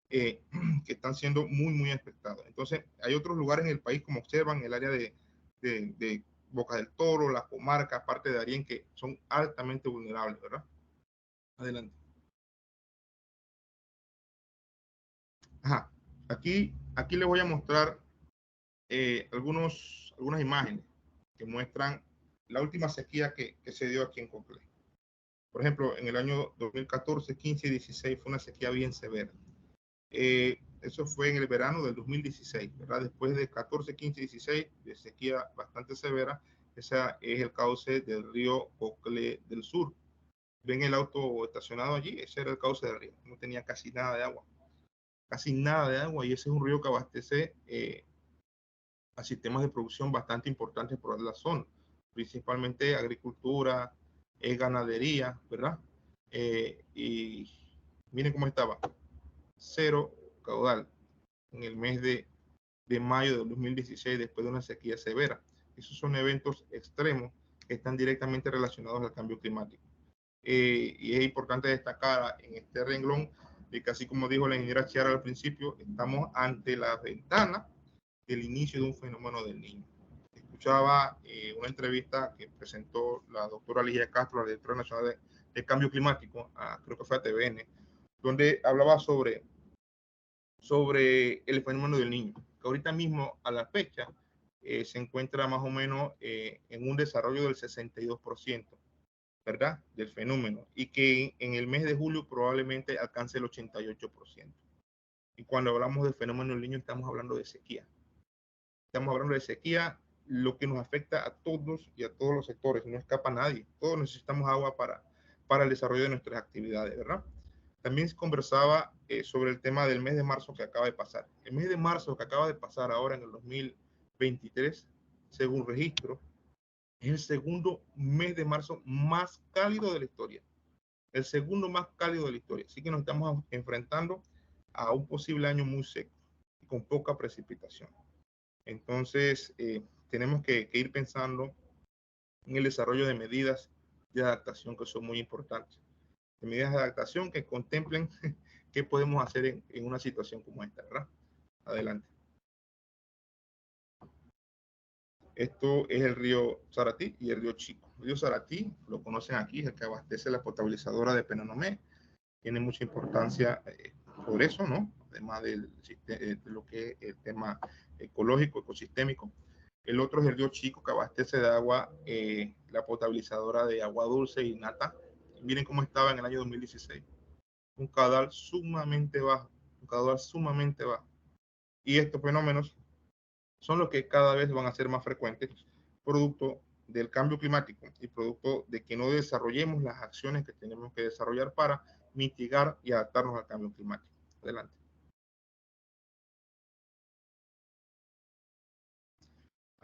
que están siendo muy afectados. Entonces, hay otros lugares en el país, como observan, el área de Boca del Toro, la comarca, parte de Darién, que son altamente vulnerables, ¿verdad? Adelante. Ajá. Aquí les voy a mostrar algunas imágenes que muestran la última sequía que se dio aquí en Coclé. Por ejemplo, en el año 2014, 15 y 16 fue una sequía bien severa. Eso fue en el verano del 2016, ¿verdad? Después de 14, 15 y 16 de sequía bastante severa, ese es el cauce del río Coclé del Sur. Ven el auto estacionado allí, ese era el cauce del río. No tenía casi nada de agua. Casi nada de agua, y ese es un río que abastece a sistemas de producción bastante importantes por la zona, principalmente agricultura, ganadería, ¿verdad? Y miren cómo estaba, cero caudal en el mes de mayo de 2016 después de una sequía severa. Esos son eventos extremos que están directamente relacionados al cambio climático. Y es importante destacar en este renglón de que, así como dijo la ingeniera Chiara al principio, estamos ante la ventana del inicio de un fenómeno del Niño. Escuchaba una entrevista que presentó la doctora Ligia Castro, la directora nacional de Cambio Climático, creo que fue a TVN, donde hablaba sobre el fenómeno del Niño, que ahorita mismo a la fecha se encuentra más o menos en un desarrollo del 62%, ¿verdad? Del fenómeno, y que en el mes de julio probablemente alcance el 88%. Y cuando hablamos del fenómeno del Niño estamos hablando de sequía. Estamos hablando de sequía, lo que nos afecta a todos y a todos los sectores, no escapa a nadie. Todos necesitamos agua para el desarrollo de nuestras actividades, ¿verdad? También se conversaba sobre el tema del mes de marzo que acaba de pasar. El mes de marzo que acaba de pasar ahora en el 2023, según registro, es el segundo mes de marzo más cálido de la historia. El segundo más cálido de la historia. Así que nos estamos enfrentando a un posible año muy seco y con poca precipitación. Entonces, tenemos que ir pensando en el desarrollo de medidas de adaptación que son muy importantes. De medidas de adaptación que contemplen qué podemos hacer en una situación como esta, ¿verdad? Adelante. Esto es el río Saratí y el río Chico. El río Saratí, lo conocen aquí, es el que abastece la potabilizadora de Penonomé. Tiene mucha importancia por eso, ¿no? Además de lo que es el tema ecológico, ecosistémico. El otro es el río Chico, que abastece de agua la potabilizadora de agua dulce y nata. Miren cómo estaba en el año 2016. Un caudal sumamente bajo, un caudal sumamente bajo. Y estos fenómenos son los que cada vez van a ser más frecuentes, producto del cambio climático y producto de que no desarrollemos las acciones que tenemos que desarrollar para mitigar y adaptarnos al cambio climático. Adelante.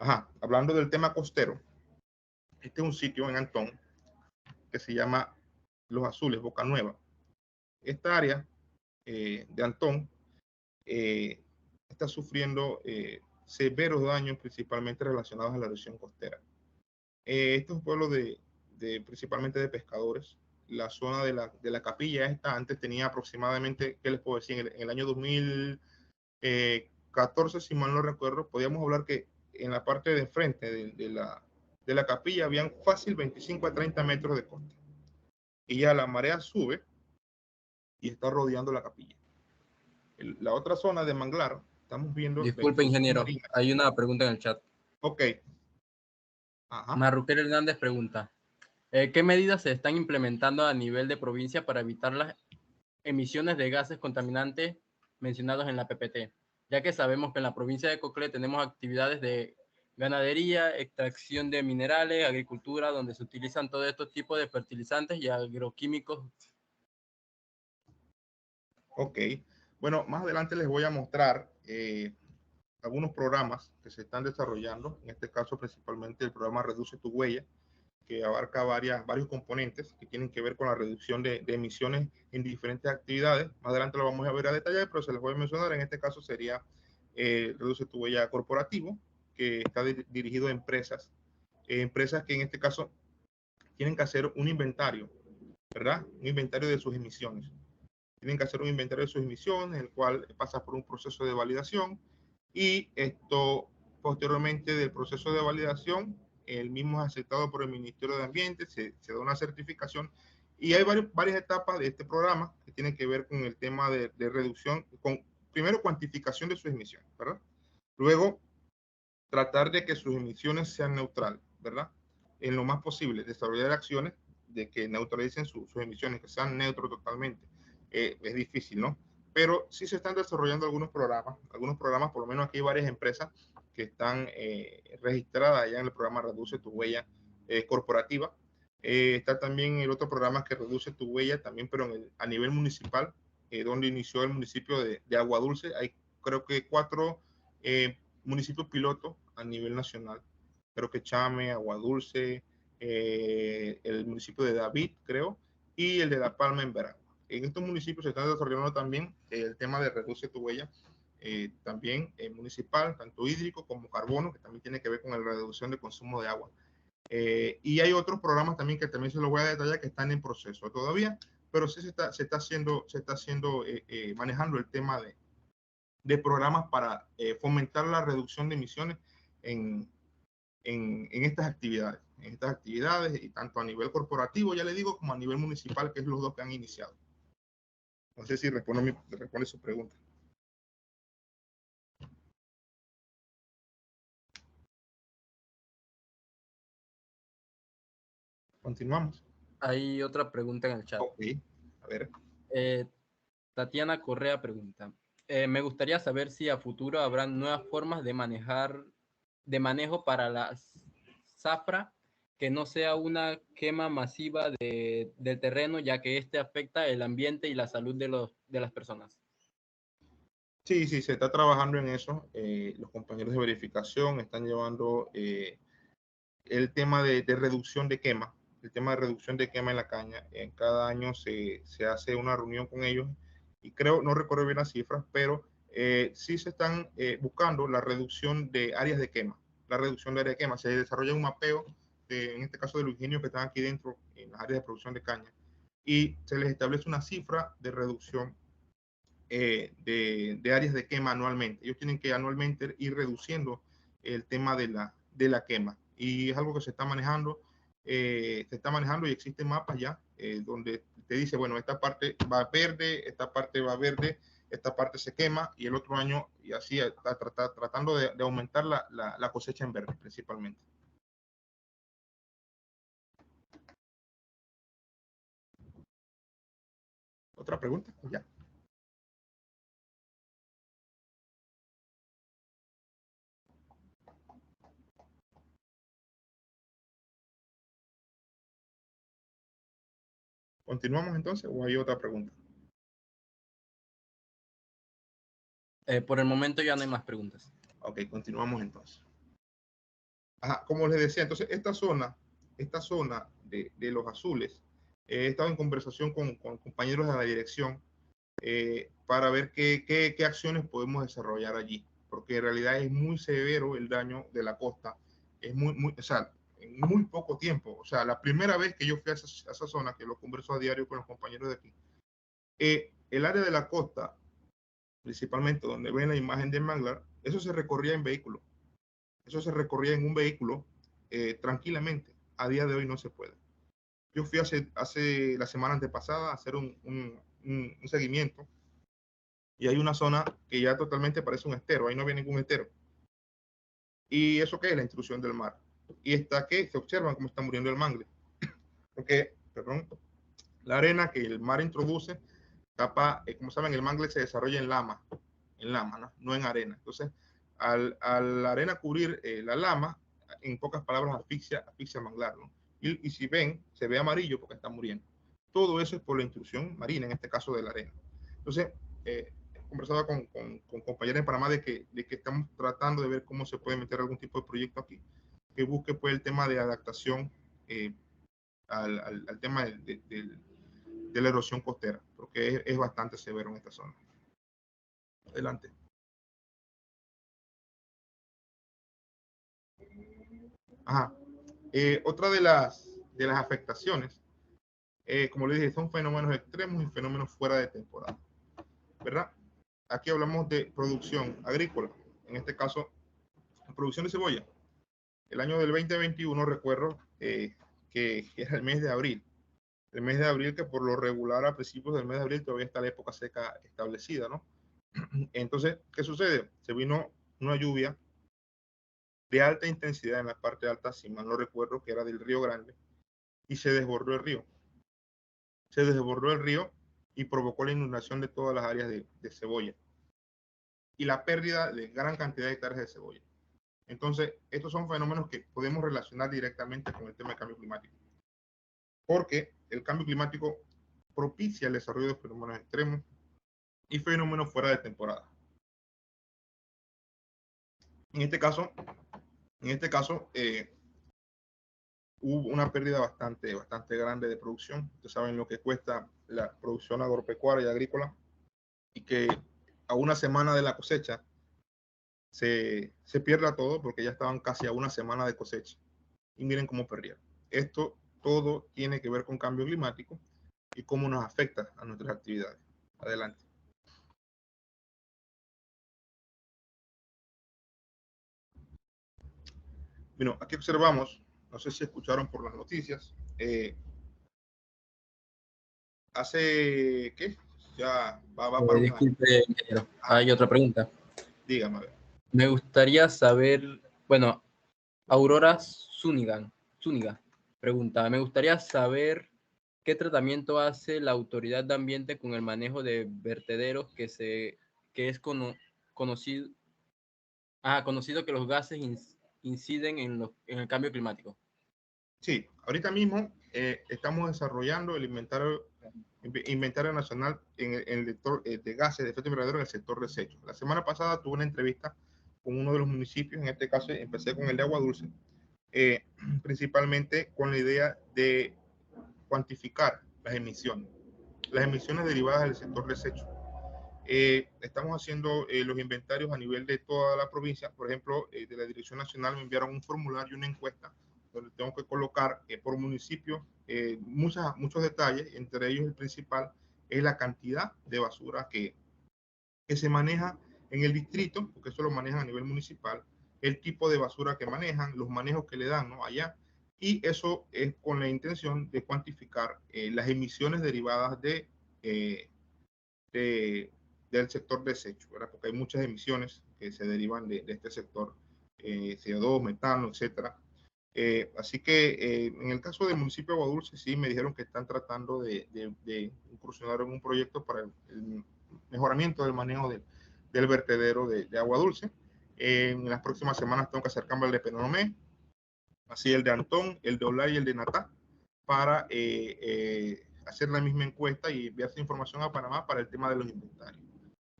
Ajá, hablando del tema costero, este es un sitio en Antón que se llama Los Azules, Boca Nueva. Esta área de Antón está sufriendo severos daños, principalmente relacionados a la erosión costera. Este es un pueblo principalmente de pescadores. La zona de la capilla esta antes tenía aproximadamente, ¿qué les puedo decir? En el año 2014, si mal no recuerdo, podíamos hablar que en la parte de enfrente de la capilla habían fácil 25 a 30 metros de costa. Y ya la marea sube y está rodeando la capilla. La otra zona de manglar, estamos viendo... Disculpe, ingeniero, hay una pregunta en el chat. Ok. Ajá. Marruquel Hernández pregunta, ¿qué medidas se están implementando a nivel de provincia para evitar las emisiones de gases contaminantes mencionados en la PPT? Ya que sabemos que en la provincia de Coclé tenemos actividades de ganadería, extracción de minerales, agricultura, donde se utilizan todos estos tipos de fertilizantes y agroquímicos. Ok. Bueno, más adelante les voy a mostrar algunos programas que se están desarrollando, en este caso principalmente el programa Reduce tu Huella, que abarca varios componentes que tienen que ver con la reducción de emisiones en diferentes actividades. Más adelante lo vamos a ver a detalle, pero se les voy a mencionar. En este caso sería Reduce tu Huella corporativo, que está dirigido a empresas que en este caso tienen que hacer un inventario, ¿verdad? Un inventario de sus emisiones. Tienen que hacer un inventario de sus emisiones, el cual pasa por un proceso de validación, y esto posteriormente del proceso de validación, el mismo es aceptado por el Ministerio de Ambiente, se da una certificación, y hay varias etapas de este programa que tienen que ver con el tema de reducción, primero cuantificación de sus emisiones, ¿verdad? Luego, tratar de que sus emisiones sean neutrales, ¿verdad? En lo más posible, desarrollar acciones de que neutralicen sus emisiones, que sean neutros totalmente. Es difícil, ¿no? Pero sí se están desarrollando algunos programas, por lo menos aquí hay varias empresas que están registradas allá en el programa Reduce tu Huella corporativa. Está también el otro programa que Reduce tu Huella, también, pero a nivel municipal, donde inició el municipio de Agua Dulce. Hay creo que 4 municipios pilotos a nivel nacional. Creo que Chame, Agua Dulce, el municipio de David, creo, y el de La Palma en Veragua. En estos municipios se está desarrollando también el tema de Reduce tu Huella, también municipal, tanto hídrico como carbono, que también tiene que ver con la reducción de consumo de agua. Y hay otros programas también que también se los voy a detallar que están en proceso todavía, pero sí se está manejando el tema de programas para fomentar la reducción de emisiones en estas actividades, y tanto a nivel corporativo, ya le digo, como a nivel municipal, que es los dos que han iniciado. No sé si responde su pregunta. Continuamos. Hay otra pregunta en el chat. Ok, a ver. Tatiana Correa pregunta, me gustaría saber si a futuro habrá nuevas formas de manejo para la zafra que no sea una quema masiva del terreno, ya que este afecta el ambiente y la salud de las personas. Sí, se está trabajando en eso. Los compañeros de verificación están llevando el tema de reducción de quema, el tema de reducción de quema en la caña. Cada año se hace una reunión con ellos y creo, no recuerdo bien las cifras, pero sí se están buscando la reducción de áreas de quema. Se desarrolla un mapeo, en este caso de los ingenios que están aquí dentro, en las áreas de producción de caña, y se les establece una cifra de reducción de áreas de quema anualmente. Ellos tienen que anualmente ir reduciendo el tema de la quema, y es algo que se está manejando y existen mapas ya donde te dice, bueno, esta parte va verde, esta parte va verde, esta parte se quema y el otro año, y así tratando de aumentar la cosecha en verde principalmente. ¿Otra pregunta? Ya. ¿Continuamos entonces o hay otra pregunta? Por el momento ya no hay más preguntas. Ok, continuamos entonces. Ajá, como les decía, entonces esta zona de los azules, he estado en conversación con compañeros de la dirección para ver qué acciones podemos desarrollar allí, porque en realidad es muy severo el daño de la costa, es o sea, en muy poco tiempo. O sea, la primera vez que yo fui a esa zona, que lo converso a diario con los compañeros de aquí, el área de la costa, principalmente donde ven la imagen de Manglar, eso se recorría en vehículo. Eso se recorría en un vehículo tranquilamente. A día de hoy no se puede. Yo fui hace la semana antepasada a hacer un seguimiento y hay una zona que ya totalmente parece un estero. Ahí no había ningún estero. ¿Y eso qué es? La intrusión del mar. Y está que se observan cómo está muriendo el mangle. Porque, perdón, la arena que el mar introduce tapa, como saben, el mangle se desarrolla en lama, ¿no? No en arena. Entonces, al la arena cubrir la lama, en pocas palabras, asfixia el manglar, ¿no? Y si ven, se ve amarillo porque está muriendo. Todo eso es por la intrusión marina, en este caso de la arena. Entonces, he conversado con compañeros en Panamá de que estamos tratando de ver cómo se puede meter algún tipo de proyecto aquí que busque pues el tema de adaptación al tema de la erosión costera, porque es bastante severo en esta zona. Adelante. Ajá. Otra de las afectaciones, como les dije, son fenómenos extremos y fenómenos fuera de temporada, ¿verdad? Aquí hablamos de producción agrícola, en este caso, producción de cebolla. El año del 2021 recuerdo que era el mes de abril. El mes de abril, que por lo regular a principios del mes de abril todavía está la época seca establecida, ¿no? Entonces, ¿qué sucede? Se vino una lluvia de alta intensidad en la parte alta, si mal no recuerdo, que era del Río Grande, y se desbordó el río. Se desbordó el río y provocó la inundación de todas las áreas de cebolla y la pérdida de gran cantidad de hectáreas de cebolla. Entonces, estos son fenómenos que podemos relacionar directamente con el tema del cambio climático, porque el cambio climático propicia el desarrollo de fenómenos extremos y fenómenos fuera de temporada. En este caso, hubo una pérdida bastante grande de producción. Ustedes saben lo que cuesta la producción agropecuaria y agrícola, y que a una semana de la cosecha se pierda todo, porque ya estaban casi a una semana de cosecha. Y miren cómo perdieron. Esto todo tiene que ver con cambio climático y cómo nos afecta a nuestras actividades. Adelante. Bueno, aquí observamos, no sé si escucharon por las noticias, hace, ¿qué? Ya va para un año. Disculpe, ingeniero. Hay otra pregunta. Dígame, a ver. Me gustaría saber, bueno, Aurora Zúñiga pregunta, me gustaría saber qué tratamiento hace la Autoridad de Ambiente con el manejo de vertederos que es conocido que los gases inciden en el cambio climático. Sí, ahorita mismo estamos desarrollando el inventario nacional en el sector de gases de efecto invernadero en el sector desechos. La semana pasada tuve una entrevista con uno de los municipios, en este caso empecé con el de Agua Dulce, principalmente con la idea de cuantificar las emisiones derivadas del sector desecho. Estamos haciendo los inventarios a nivel de toda la provincia. Por ejemplo, de la Dirección Nacional me enviaron un formulario, una encuesta, donde tengo que colocar por municipio muchos detalles. Entre ellos el principal es la cantidad de basura que se maneja en el distrito, porque eso lo manejan a nivel municipal, el tipo de basura que manejan, los manejos que le dan, ¿no? Allá. Y eso es con la intención de cuantificar las emisiones derivadas de del sector desecho, ¿verdad? Porque hay muchas emisiones que se derivan de este sector, CO2, metano, etcétera. Así que en el caso del municipio de Aguadulce, sí me dijeron que están tratando de incursionar en un proyecto para el mejoramiento del manejo del vertedero de Aguadulce. En las próximas semanas tengo que hacer cambio el de Penonomé, así el de Antón, el de Olay y el de Natá, para hacer la misma encuesta y enviar esa información a Panamá para el tema de los inventarios.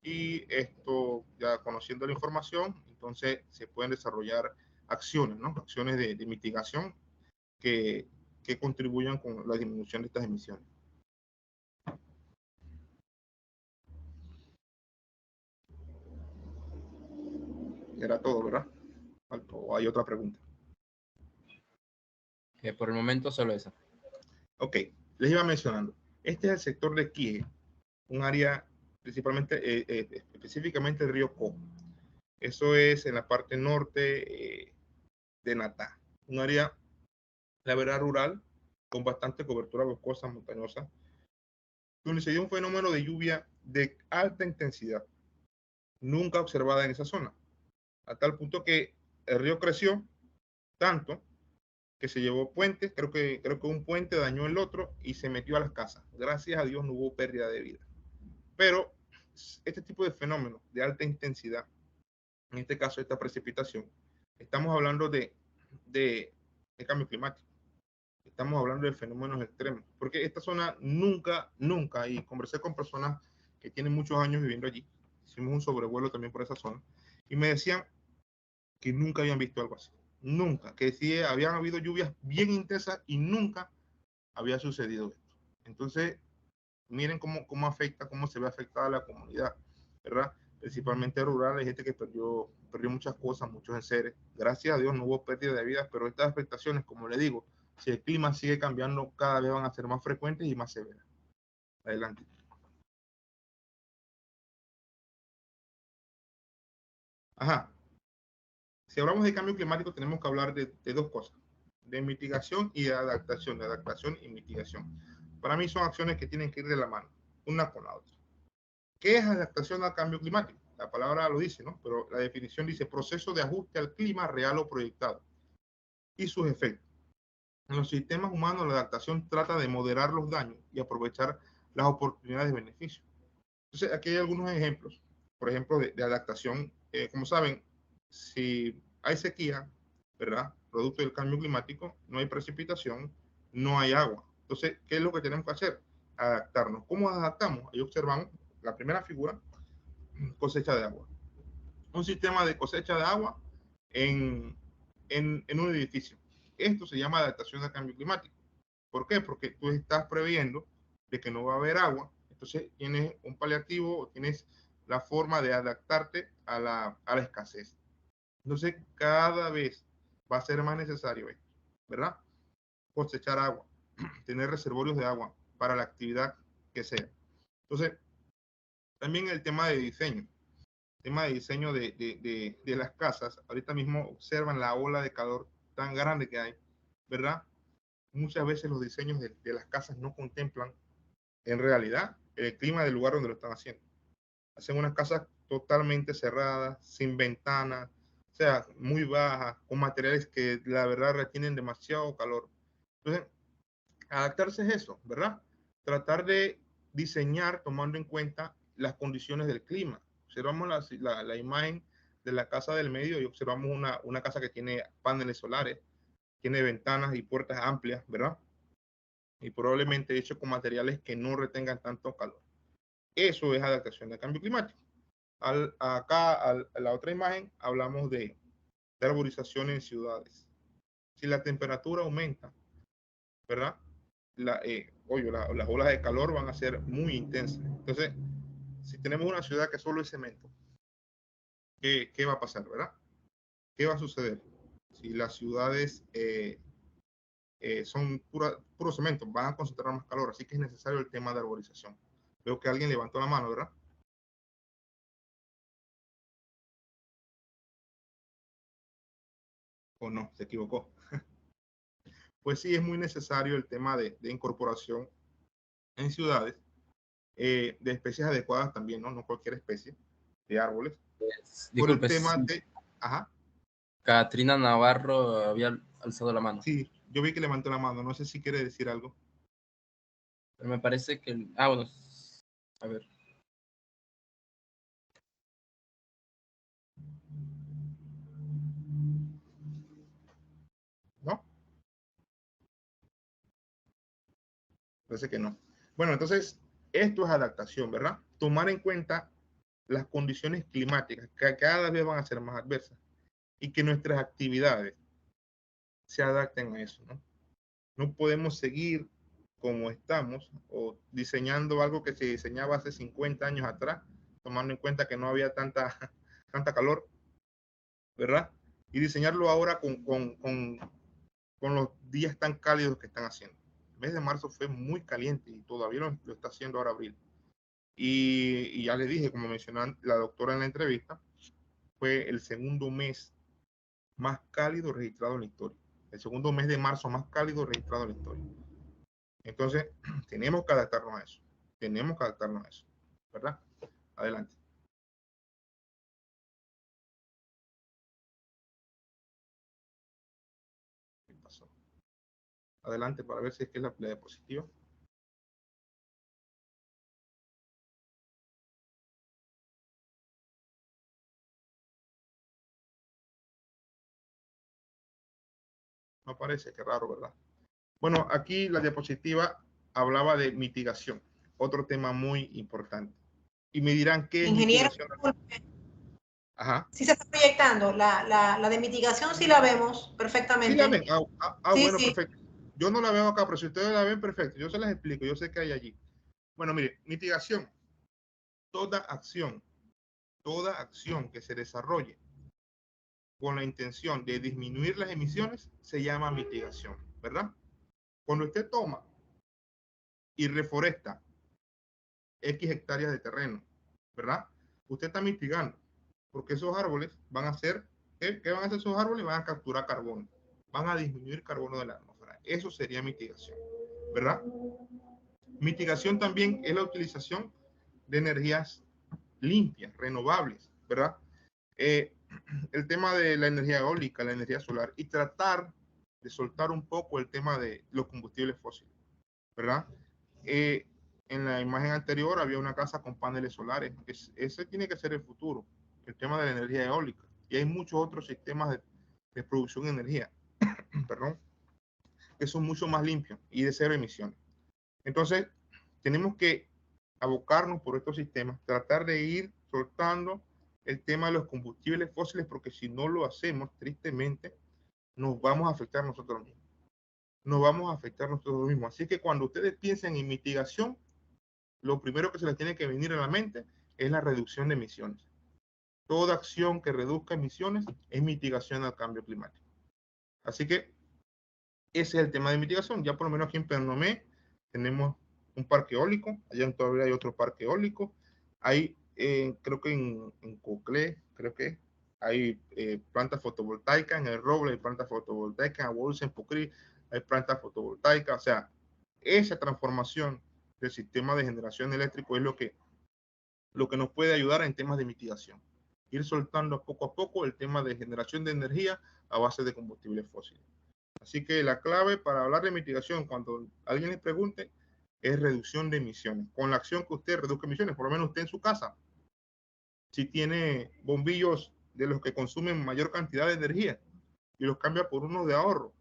Y esto, ya conociendo la información, entonces se pueden desarrollar acciones, ¿no? Acciones de mitigación que contribuyan con la disminución de estas emisiones. Era todo, ¿verdad? ¿O hay otra pregunta? Por el momento solo eso. Ok, les iba mencionando. Este es el sector de Quié, un área principalmente, específicamente el río Cojo. Eso es en la parte norte de Natá, un área, la verdad, rural, con bastante cobertura boscosa, montañosa, donde se dio un fenómeno de lluvia de alta intensidad, nunca observada en esa zona, a tal punto que el río creció tanto que se llevó puentes, creo que un puente dañó el otro y se metió a las casas. Gracias a Dios no hubo pérdida de vida. Pero este tipo de fenómenos de alta intensidad, en este caso esta precipitación, estamos hablando de cambio climático. Estamos hablando de fenómenos extremos, porque esta zona nunca, y conversé con personas que tienen muchos años viviendo allí, hicimos un sobrevuelo también por esa zona, y me decían que nunca habían visto algo así, nunca, que sí habían habido lluvias bien intensas y nunca había sucedido esto. Entonces, miren cómo afecta, cómo se ve afectada la comunidad, ¿verdad? Principalmente rural, hay gente que perdió muchas cosas, muchos enseres. Gracias a Dios no hubo pérdida de vidas, pero estas afectaciones, como le digo, si el clima sigue cambiando, cada vez van a ser más frecuentes y más severas. Adelante. Ajá. Si hablamos de cambio climático, tenemos que hablar de dos cosas, de mitigación y de adaptación y mitigación. Para mí son acciones que tienen que ir de la mano, una con la otra. ¿Qué es adaptación al cambio climático? La palabra lo dice, ¿no? Pero la definición dice proceso de ajuste al clima real o proyectado y sus efectos. En los sistemas humanos, la adaptación trata de moderar los daños y aprovechar las oportunidades de beneficio. Entonces, aquí hay algunos ejemplos, por ejemplo, de adaptación. Como saben, si hay sequía, ¿verdad? Producto del cambio climático, no hay precipitación, no hay agua. Entonces, ¿qué es lo que tenemos que hacer? Adaptarnos. ¿Cómo adaptamos? Ahí observamos la primera figura, cosecha de agua. Un sistema de cosecha de agua en un edificio. Esto se llama adaptación al cambio climático. ¿Por qué? Porque tú estás previendo de que no va a haber agua, entonces tienes un paliativo, tienes la forma de adaptarte a la escasez. Entonces, cada vez va a ser más necesario esto, ¿verdad? Cosechar agua, tener reservorios de agua para la actividad que sea. Entonces, también el tema de diseño. Tema de diseño de las casas. Ahorita mismo observan la ola de calor tan grande que hay, ¿verdad? Muchas veces los diseños de las casas no contemplan en realidad el clima del lugar donde lo están haciendo. Hacen unas casas totalmente cerradas, sin ventanas, o sea, muy bajas, con materiales que la verdad retienen demasiado calor. Entonces, adaptarse es eso, ¿verdad? Tratar de diseñar tomando en cuenta las condiciones del clima. Observamos la imagen de la casa del medio y observamos una casa que tiene paneles solares, tiene ventanas y puertas amplias, ¿verdad? Y probablemente hecho con materiales que no retengan tanto calor. Eso es adaptación al cambio climático. A la otra imagen hablamos de arborización en ciudades. Si la temperatura aumenta, ¿verdad? Las olas de calor van a ser muy intensas. Entonces, si tenemos una ciudad que solo es cemento, ¿qué va a pasar, verdad? ¿Qué va a suceder? Si las ciudades son puro cemento, van a concentrar más calor, así que es necesario el tema de arborización. Veo que alguien levantó la mano, ¿verdad? ¿O no? Se equivocó. Pues sí, es muy necesario el tema de incorporación en ciudades de especies adecuadas también, ¿no? No cualquier especie de árboles. Por el Disculpe, tema de... Ajá. Katrina Navarro había alzado la mano. Sí, yo vi que levantó la mano. No sé si quiere decir algo. Pero me parece que... Ah, bueno. A ver. ¿No? Parece que no. Bueno, entonces, esto es adaptación, ¿verdad? Tomar en cuenta las condiciones climáticas que cada vez van a ser más adversas y que nuestras actividades se adapten a eso, ¿no? No podemos seguir como estamos o diseñando algo que se diseñaba hace 50 años atrás, tomando en cuenta que no había tanta calor, ¿verdad? Y diseñarlo ahora con los días tan cálidos que están haciendo. El mes de marzo fue muy caliente y todavía lo está haciendo ahora abril. Y ya le dije, como mencionó la doctora en la entrevista, fue el segundo mes más cálido registrado en la historia. El segundo mes de marzo más cálido registrado en la historia. Entonces, tenemos que adaptarnos a eso. Tenemos que adaptarnos a eso. ¿Verdad? Adelante. ¿Qué pasó? Adelante para ver si es que es la diapositiva. No parece, qué raro, ¿verdad? Bueno, aquí la diapositiva hablaba de mitigación, otro tema muy importante. Y me dirán, ¿qué es Ingeniero, mitigación? Ajá. sí se está proyectando. La de mitigación sí la vemos perfectamente. Sí la ven. Sí, Bueno, sí. perfecto. Yo no la veo acá, pero si ustedes la ven, perfecto. Yo se las explico. Yo sé que hay allí. Bueno, mire, mitigación. Toda acción que se desarrolle con la intención de disminuir las emisiones se llama mitigación, ¿verdad? Cuando usted toma y reforesta X hectáreas de terreno, ¿verdad? Usted está mitigando, porque esos árboles van a hacer, ¿qué van a hacer esos árboles? Van a capturar carbono, van a disminuir carbono de la atmósfera. Eso sería mitigación, ¿verdad? Mitigación también es la utilización de energías limpias, renovables, ¿verdad? El tema de la energía eólica, la energía solar, y tratar de soltar un poco el tema de los combustibles fósiles, ¿verdad? En la imagen anterior había una casa con paneles solares. Ese tiene que ser el futuro, el tema de la energía eólica. Y hay muchos otros sistemas de producción de energía, perdón, que son mucho más limpios y de cero emisiones. Entonces, tenemos que abocarnos por estos sistemas, tratar de ir soltando el tema de los combustibles fósiles, porque si no lo hacemos, tristemente, nos vamos a afectar nosotros mismos. Nos vamos a afectar nosotros mismos. Así que cuando ustedes piensen en mitigación, lo primero que se les tiene que venir a la mente es la reducción de emisiones. Toda acción que reduzca emisiones es mitigación al cambio climático. Así que ese es el tema de mitigación. Ya por lo menos aquí en Pernomé tenemos un parque eólico, allá todavía hay otro parque eólico. Hay, creo que en Coclé, creo que hay plantas fotovoltaicas, en El Roble hay plantas fotovoltaicas, en Aguadulce, en Pucrí hay plantas fotovoltaicas. O sea, esa transformación del sistema de generación eléctrico es lo que nos puede ayudar en temas de mitigación. Ir soltando poco a poco el tema de generación de energía a base de combustibles fósiles. Así que la clave para hablar de mitigación, cuando alguien les pregunte, es reducción de emisiones. Con la acción que usted reduzca emisiones, por lo menos usted en su casa, si tiene bombillos de los que consumen mayor cantidad de energía y los cambia por unos de ahorro,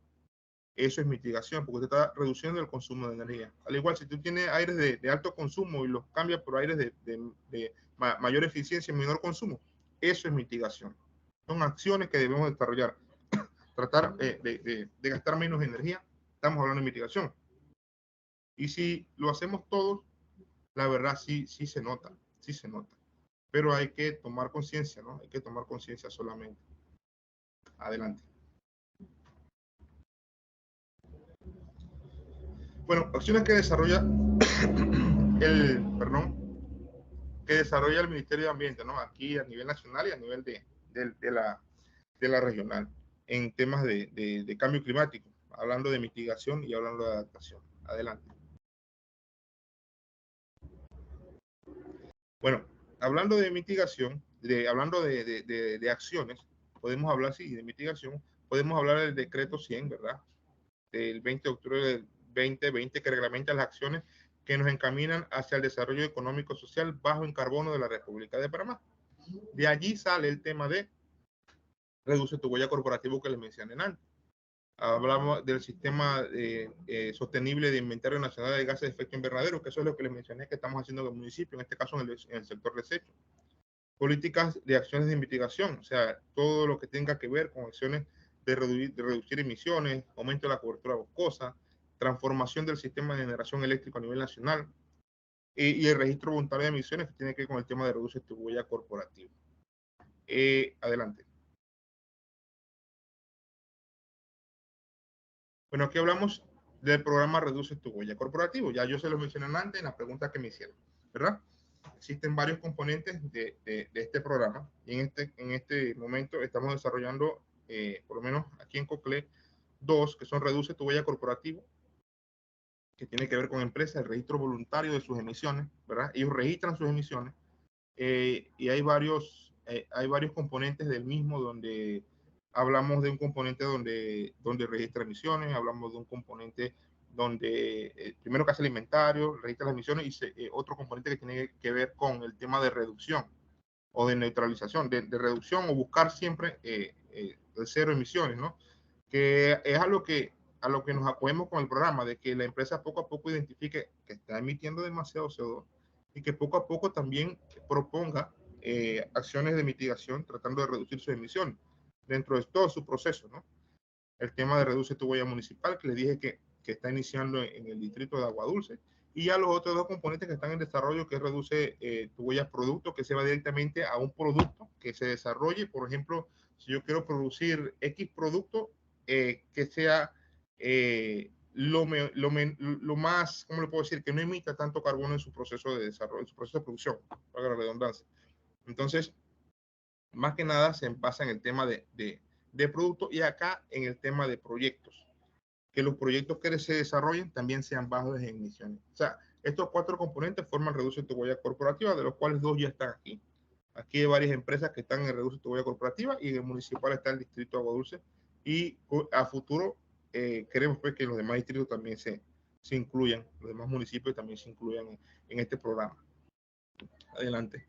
eso es mitigación, porque usted está reduciendo el consumo de energía. Al igual, si tú tienes aires de alto consumo y los cambias por aires de mayor eficiencia y menor consumo, eso es mitigación. Son acciones que debemos desarrollar. Tratar de gastar menos energía, estamos hablando de mitigación. Y si lo hacemos todos, la verdad sí se nota, sí se nota. Pero hay que tomar conciencia, ¿no? Hay que tomar conciencia solamente. Adelante. Bueno, acciones que desarrolla el Ministerio de Ambiente, ¿no? Aquí a nivel nacional y a nivel de la regional, en temas de cambio climático, hablando de mitigación y hablando de adaptación. Adelante. Bueno, hablando de mitigación, hablando de acciones, podemos hablar, sí, de mitigación, podemos hablar del decreto 100, ¿verdad? Del 20 de octubre del 2020, que reglamenta las acciones que nos encaminan hacia el desarrollo económico social bajo en carbono de la República de Panamá. De allí sale el tema de reduce tu huella corporativo que les mencioné antes. Hablamos del sistema sostenible de inventario nacional de gases de efecto invernadero, que eso es lo que les mencioné que estamos haciendo en el municipio, en este caso en el sector desecho. Políticas de acciones de mitigación, o sea, todo lo que tenga que ver con acciones de reducir emisiones, aumento de la cobertura boscosa, transformación del sistema de generación eléctrica a nivel nacional y el registro voluntario de emisiones que tiene que ver con el tema de reducir tu huella corporativa. Adelante. Bueno, aquí hablamos del programa Reduce tu huella corporativo. Ya yo se lo mencioné antes en la pregunta que me hicieron, ¿verdad? Existen varios componentes de este programa y en este momento estamos desarrollando, por lo menos aquí en COCLE, dos que son Reduce tu huella corporativo, que tiene que ver con empresas, el registro voluntario de sus emisiones, ¿verdad? Ellos registran sus emisiones y hay varios componentes del mismo donde hablamos de un componente donde registra emisiones, hablamos de un componente donde primero que hace el inventario, registra las emisiones y otro componente que tiene que ver con el tema de reducción o de neutralización, de reducción o buscar siempre el cero emisiones, ¿no? Que es a lo que nos acogemos con el programa, de que la empresa poco a poco identifique que está emitiendo demasiado CO2 y que poco a poco también proponga acciones de mitigación tratando de reducir sus emisiones dentro de todo su proceso, ¿no? El tema de reduce tu huella municipal, que les dije que está iniciando en el distrito de Agua Dulce, y ya los otros dos componentes que están en desarrollo, que reduce tu huella producto, que se va directamente a un producto que se desarrolle. Por ejemplo, si yo quiero producir X producto, que sea lo más, ¿cómo le puedo decir? Que no emita tanto carbono en su proceso de desarrollo, en su proceso de producción, para la redundancia. Entonces, más que nada se basa en el tema de productos y acá en el tema de proyectos. Que los proyectos que se desarrollen también sean bajos en emisiones. O sea, estos cuatro componentes forman Reduce tu huella corporativa, de los cuales dos ya están aquí. Aquí hay varias empresas que están en Reduce tu huella corporativa y en el municipal está el distrito de Agua Dulce. Y a futuro queremos pues, que los demás distritos también se incluyan, los demás municipios también se incluyan en este programa. Adelante.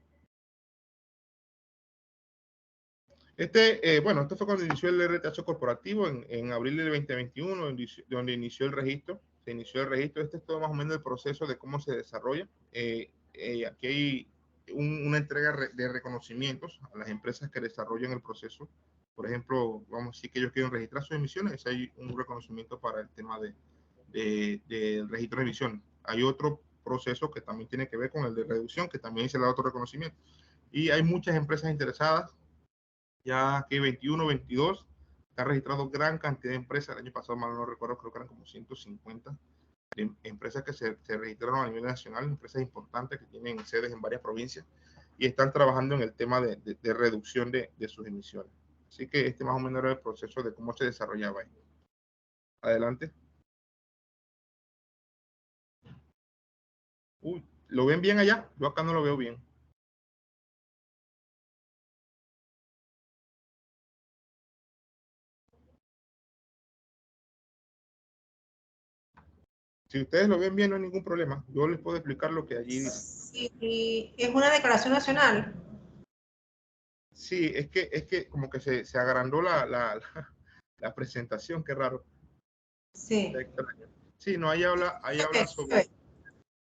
Bueno, esto fue cuando inició el RTH corporativo en abril del 2021, donde inició el registro. Se inició el registro. Este es todo más o menos el proceso de cómo se desarrolla. Aquí hay una entrega de reconocimientos a las empresas que desarrollan el proceso. Por ejemplo, vamos a decir que ellos quieren registrar sus emisiones, hay un reconocimiento para el tema del registro de emisiones. Hay otro proceso que también tiene que ver con el de reducción, que también se le da otro reconocimiento. Y hay muchas empresas interesadas. Ya que 21, 22, está registrado gran cantidad de empresas. El año pasado, mal no recuerdo, creo que eran como 150 empresas que se registraron a nivel nacional, empresas importantes que tienen sedes en varias provincias y están trabajando en el tema de reducción de sus emisiones. Así que este más o menos era el proceso de cómo se desarrollaba ahí. Adelante. Uy, ¿lo ven bien allá? Yo acá no lo veo bien. Si ustedes lo ven bien, no hay ningún problema. Yo les puedo explicar lo que allí dice. Sí, es una declaración nacional. Sí, es que como que se agrandó la presentación, qué raro. Sí. Sí, no, ahí habla sobre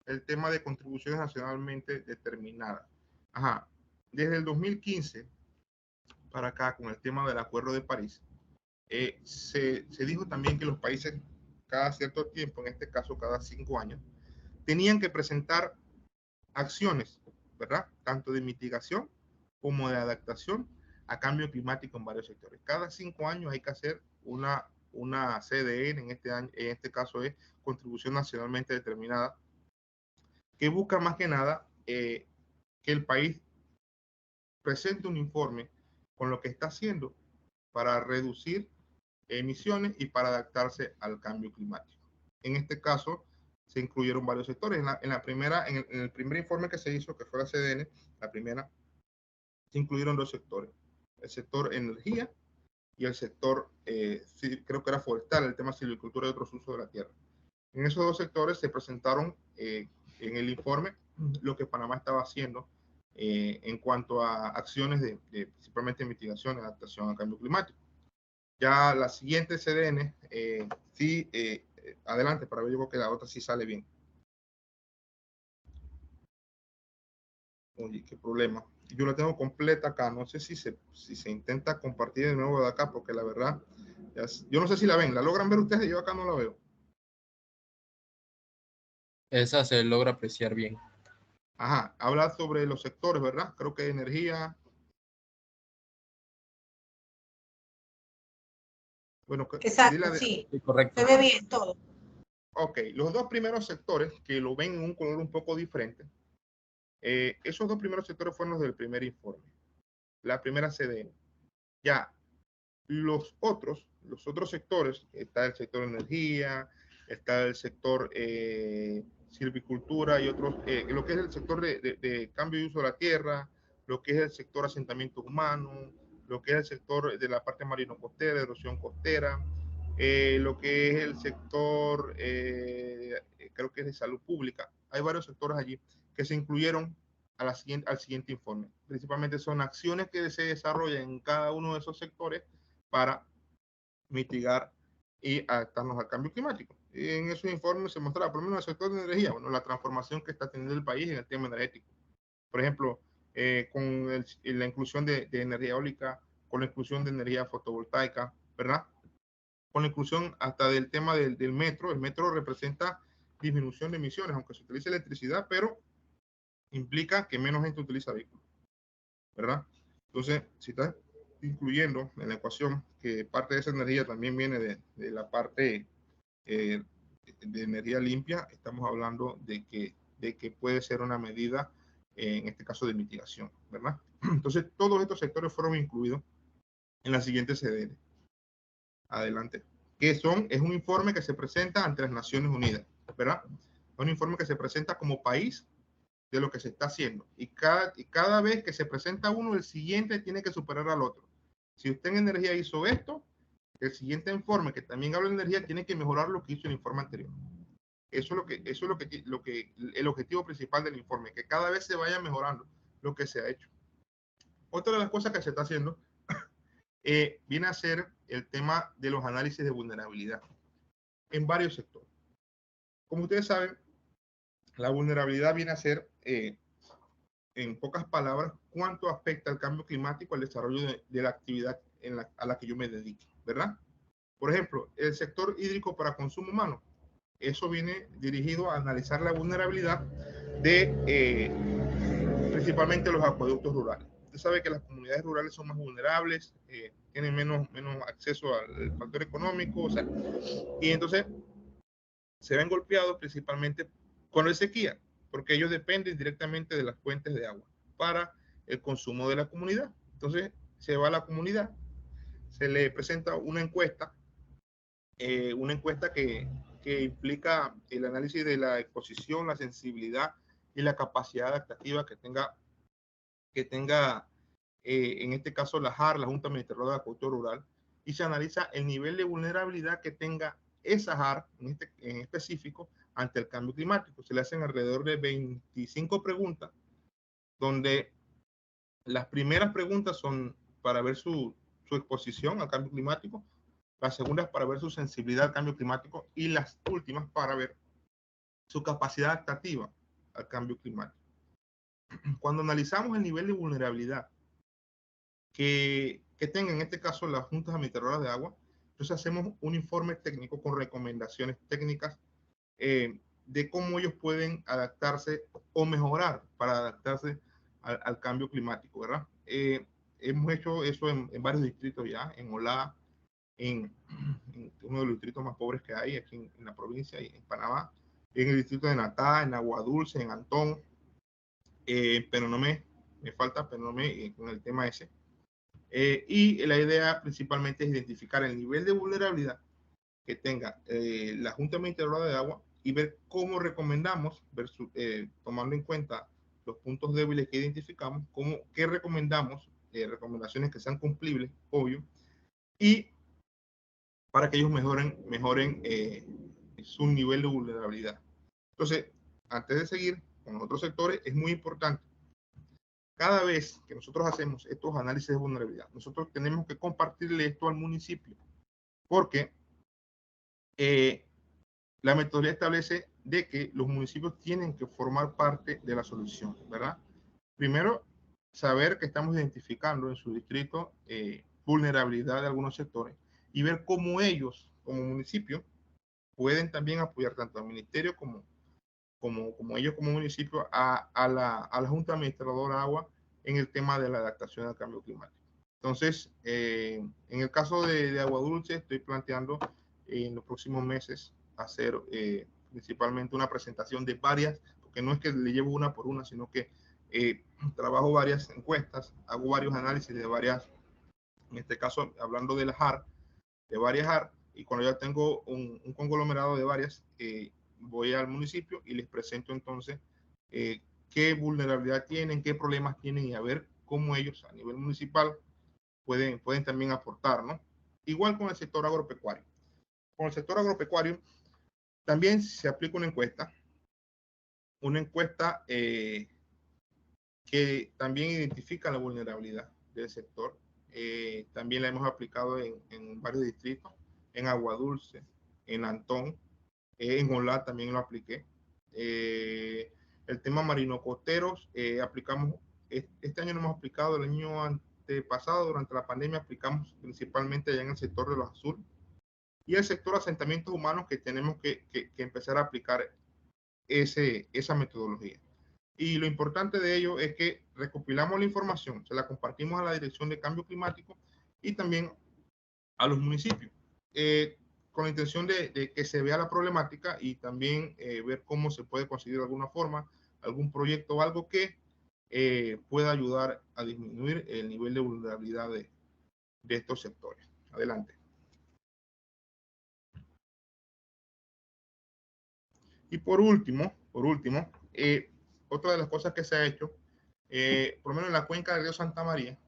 el tema de contribuciones nacionalmente determinadas. Ajá. Desde el 2015 para acá, con el tema del Acuerdo de París, se dijo también que los países cada cierto tiempo, en este caso cada 5 años, tenían que presentar acciones, ¿verdad? Tanto de mitigación como de adaptación a cambio climático en varios sectores. Cada 5 años hay que hacer una CDN, en este caso es contribución nacionalmente determinada, que busca más que nada que el país presente un informe con lo que está haciendo para reducir emisiones y para adaptarse al cambio climático. En este caso, se incluyeron varios sectores. En el primer informe que se hizo, que fue la CDN, la primera, se incluyeron dos sectores, el sector energía y el sector, creo que era forestal, el tema silvicultura y otros usos de la tierra. En esos dos sectores se presentaron en el informe lo que Panamá estaba haciendo en cuanto a acciones de principalmente mitigación y adaptación al cambio climático. Ya la siguiente CDN, adelante, para ver, yo creo que la otra sí sale bien. Oye, qué problema. Yo la tengo completa acá. No sé si se intenta compartir de nuevo de acá, porque la verdad, yo no sé si la ven. ¿La logran ver ustedes? Yo acá no la veo. Esa se logra apreciar bien. Ajá, habla sobre los sectores, ¿verdad? Creo que energía. Bueno, Exacto, sí. Sí, correcto. Se ve bien todo. Ok, los dos primeros sectores que lo ven en un color un poco diferente, esos dos primeros sectores fueron los del primer informe, la primera CDN. Ya, los otros sectores, está el sector energía, está el sector silvicultura y otros, lo que es el sector de cambio de uso de la tierra, lo que es el sector asentamiento humano, lo que es el sector de la parte marino costera, erosión costera, lo que es el sector, creo que es de salud pública. Hay varios sectores allí que se incluyeron al siguiente informe. Principalmente son acciones que se desarrollan en cada uno de esos sectores para mitigar y adaptarnos al cambio climático. Y en esos informes se mostraba, por lo menos en el sector de energía, bueno, la transformación que está teniendo el país en el tema energético. Por ejemplo, con la inclusión de energía eólica, con la inclusión de energía fotovoltaica, ¿verdad? Con la inclusión hasta del tema del metro. El metro representa disminución de emisiones, aunque se utilice electricidad, pero implica que menos gente utiliza vehículos, ¿verdad? Entonces, si estás incluyendo en la ecuación que parte de esa energía también viene de la parte de energía limpia, estamos hablando de que puede ser una medida, en este caso, de mitigación, ¿verdad? Entonces, todos estos sectores fueron incluidos en la siguiente CDN. Adelante. Es un informe que se presenta ante las Naciones Unidas, ¿verdad? Es un informe que se presenta como país de lo que se está haciendo. Y cada vez que se presenta uno, el siguiente tiene que superar al otro. Si usted en energía hizo esto, el siguiente informe que también habla de energía tiene que mejorar lo que hizo el informe anterior. Eso es lo que el objetivo principal del informe, que cada vez se vaya mejorando lo que se ha hecho. Otra de las cosas que se está haciendo viene a ser el tema de los análisis de vulnerabilidad en varios sectores. Como ustedes saben, la vulnerabilidad viene a ser, en pocas palabras, cuánto afecta el cambio climático al desarrollo de la actividad a la que yo me dedique, ¿verdad? Por ejemplo, el sector hídrico para consumo humano. Eso viene dirigido a analizar la vulnerabilidad de principalmente los acueductos rurales. Usted sabe que las comunidades rurales son más vulnerables, tienen menos acceso al factor económico, o sea, y entonces se ven golpeados principalmente con la sequía, porque ellos dependen directamente de las fuentes de agua para el consumo de la comunidad. Entonces se va a la comunidad, se le presenta una encuesta que implica el análisis de la exposición, la sensibilidad y la capacidad adaptativa que tenga en este caso la JAR, la Junta Administradora de Acueducto Rural, y se analiza el nivel de vulnerabilidad que tenga esa JAR en específico ante el cambio climático. Se le hacen alrededor de 25 preguntas, donde las primeras preguntas son para ver su exposición al cambio climático, las segundas para ver su sensibilidad al cambio climático y las últimas para ver su capacidad adaptativa al cambio climático. Cuando analizamos el nivel de vulnerabilidad que tengan en este caso las juntas administradoras de agua, entonces hacemos un informe técnico con recomendaciones técnicas de cómo ellos pueden adaptarse o mejorar para adaptarse al cambio climático, ¿verdad? Hemos hecho eso en varios distritos ya, en Olá, en uno de los distritos más pobres que hay aquí en la provincia y en Panamá, en el distrito de Natá, en Agua Dulce, en Antón, pero no me falta, pero no me con el tema ese. Y la idea principalmente es identificar el nivel de vulnerabilidad que tenga la Junta Administradora de Agua y ver cómo recomendamos, tomando en cuenta los puntos débiles que identificamos, qué recomendamos, recomendaciones que sean cumplibles, obvio, y para que ellos mejoren su nivel de vulnerabilidad. Entonces, antes de seguir con los otros sectores, es muy importante, cada vez que nosotros hacemos estos análisis de vulnerabilidad, nosotros tenemos que compartirle esto al municipio, porque la metodología establece de que los municipios tienen que formar parte de la solución, ¿verdad? Primero, saber que estamos identificando en su distrito vulnerabilidad de algunos sectores y ver cómo ellos, como municipio, pueden también apoyar tanto al ministerio como ellos como municipio a la Junta Administradora de Agua en el tema de la adaptación al cambio climático. Entonces, en el caso de Agua Dulce, estoy planteando en los próximos meses hacer principalmente una presentación de varias, porque no es que le llevo una por una, sino que trabajo varias encuestas, hago varios análisis de varias, en este caso hablando de la JAR, de varias JAR, y cuando ya tengo un conglomerado de varias, voy al municipio y les presento entonces qué vulnerabilidad tienen, qué problemas tienen y a ver cómo ellos a nivel municipal pueden también aportar, ¿no? Igual con el sector agropecuario. Con el sector agropecuario también se aplica una encuesta que también identifica la vulnerabilidad del sector. También la hemos aplicado en varios distritos, en Agua Dulce, en Antón, en Olá también lo apliqué. El tema marino costeros, aplicamos, este año no hemos aplicado, el año antepasado, durante la pandemia, aplicamos principalmente allá en el sector de los azules. Y el sector asentamientos humanos, que tenemos que empezar a aplicar esa metodología. Y lo importante de ello es que recopilamos la información, se la compartimos a la Dirección de Cambio Climático y también a los municipios, con la intención de que se vea la problemática y también ver cómo se puede conseguir de alguna forma algún proyecto o algo que pueda ayudar a disminuir el nivel de vulnerabilidad de estos sectores. Adelante. Y por último, otra de las cosas que se ha hecho, por lo menos en la cuenca del río Santa María,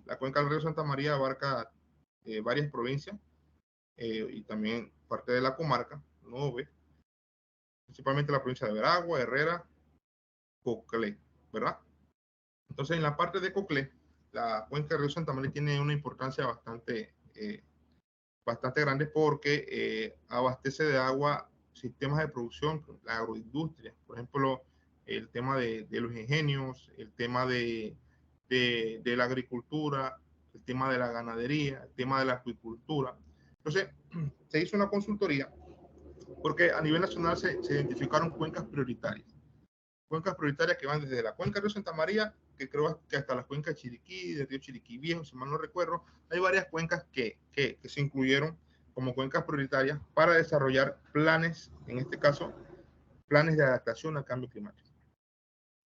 la cuenca del río Santa María abarca varias provincias y también parte de la comarca, Nove, principalmente la provincia de Veragua, Herrera, Coclé, ¿verdad? Entonces, en la parte de Coclé, la cuenca del río Santa María tiene una importancia bastante grande porque abastece de agua sistemas de producción, la agroindustria, por ejemplo, el tema de los ingenios, el tema de la agricultura, el tema de la ganadería, el tema de la acuicultura. Entonces, se hizo una consultoría porque a nivel nacional se identificaron cuencas prioritarias que van desde la cuenca del río Santa María, que creo que hasta la cuenca de Chiriquí, del río Chiriquí Viejo, si mal no recuerdo. Hay varias cuencas que se incluyeron como cuencas prioritarias para desarrollar planes, en este caso, planes de adaptación al cambio climático.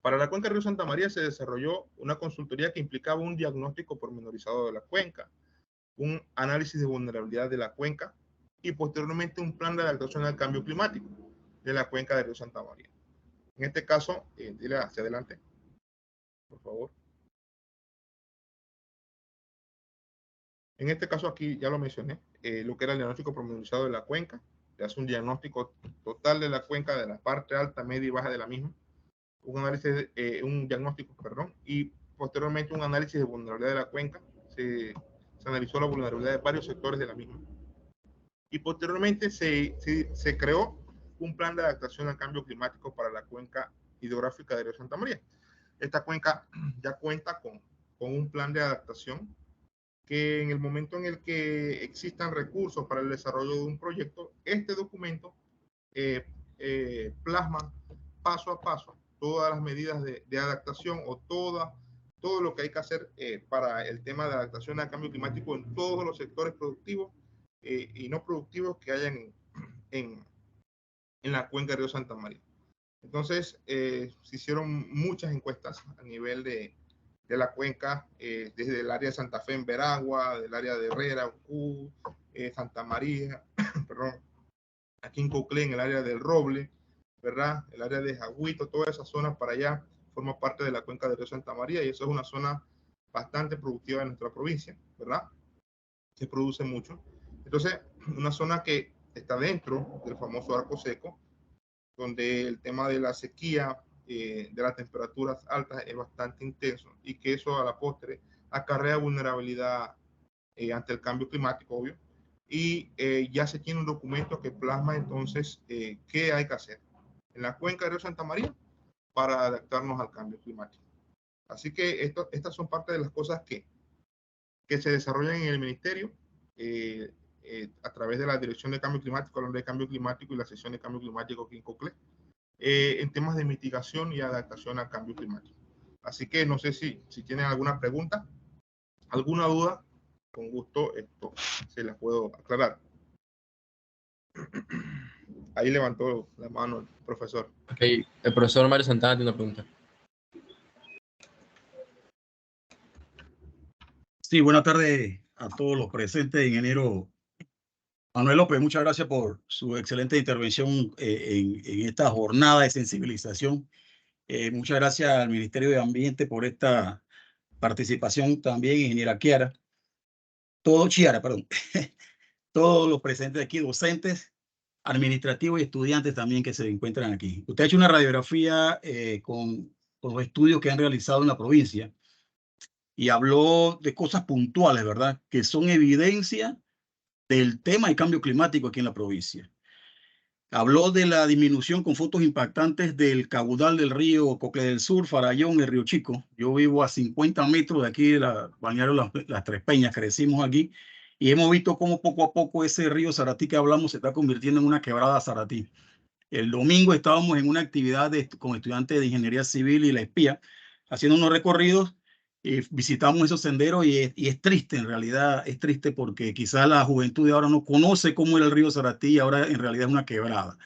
Para la cuenca del río Santa María se desarrolló una consultoría que implicaba un diagnóstico pormenorizado de la cuenca, un análisis de vulnerabilidad de la cuenca y posteriormente un plan de adaptación al cambio climático de la cuenca del río Santa María. En este caso, dile hacia adelante, por favor. En este caso aquí ya lo mencioné, lo que era el diagnóstico pormenorizado de la cuenca. Se hace un diagnóstico total de la cuenca, de la parte alta, media y baja de la misma. Un diagnóstico, perdón, y posteriormente un análisis de vulnerabilidad de la cuenca. Se analizó la vulnerabilidad de varios sectores de la misma. Y posteriormente se creó un plan de adaptación al cambio climático para la cuenca hidrográfica del río Santa María. Esta cuenca ya cuenta con un plan de adaptación que en el momento en el que existan recursos para el desarrollo de un proyecto, este documento plasma paso a paso todas las medidas de adaptación o todo lo que hay que hacer para el tema de adaptación al cambio climático en todos los sectores productivos y no productivos que hayan en la cuenca del río Santa María. Entonces, se hicieron muchas encuestas a nivel de la cuenca, desde el área de Santa Fe en Veragua, del área de Herrera, Ucú, Santa María, perdón, aquí en Coclé, en el área del Roble, ¿verdad? El área de Jagüito, toda esa zona para allá forma parte de la cuenca del río Santa María y eso es una zona bastante productiva de nuestra provincia, ¿verdad? Se produce mucho. Entonces, una zona que está dentro del famoso arco seco, donde el tema de la sequía, de las temperaturas altas es bastante intenso y que eso a la postre acarrea vulnerabilidad ante el cambio climático, obvio. Y ya se tiene un documento que plasma entonces qué hay que hacer en la cuenca del río Santa María para adaptarnos al cambio climático. Así que estas son parte de las cosas que se desarrollan en el ministerio a través de la Dirección de Cambio Climático, hablando de cambio climático y la sección de cambio climático aquí en Coclé, en temas de mitigación y adaptación al cambio climático. Así que no sé si tienen alguna pregunta, alguna duda, con gusto esto se las puedo aclarar. Ahí levantó la mano el profesor. Ok, el profesor Mario Santana tiene una pregunta. Sí, buenas tardes a todos los presentes, ingeniero Manuel López. Muchas gracias por su excelente intervención en esta jornada de sensibilización. Muchas gracias al Ministerio de Ambiente por esta participación también, ingeniera Chiara. Todos los presentes aquí, docentes, administrativos y estudiantes también que se encuentran aquí. Usted ha hecho una radiografía con los estudios que han realizado en la provincia y habló de cosas puntuales, ¿verdad? Que son evidencia del tema del cambio climático aquí en la provincia. Habló de la disminución con fotos impactantes del caudal del río Coclé del Sur, Farallón, el Río Chico. Yo vivo a 50 metros de aquí, de la balneario las Tres Peñas, crecimos aquí, y hemos visto cómo poco a poco ese río Saratí que hablamos se está convirtiendo en una quebrada Saratí. El domingo estábamos en una actividad con estudiantes de Ingeniería Civil y la Espía, haciendo unos recorridos, visitamos esos senderos y es triste, en realidad es triste porque quizás la juventud de ahora no conoce cómo era el río Saratí y ahora en realidad es una quebrada.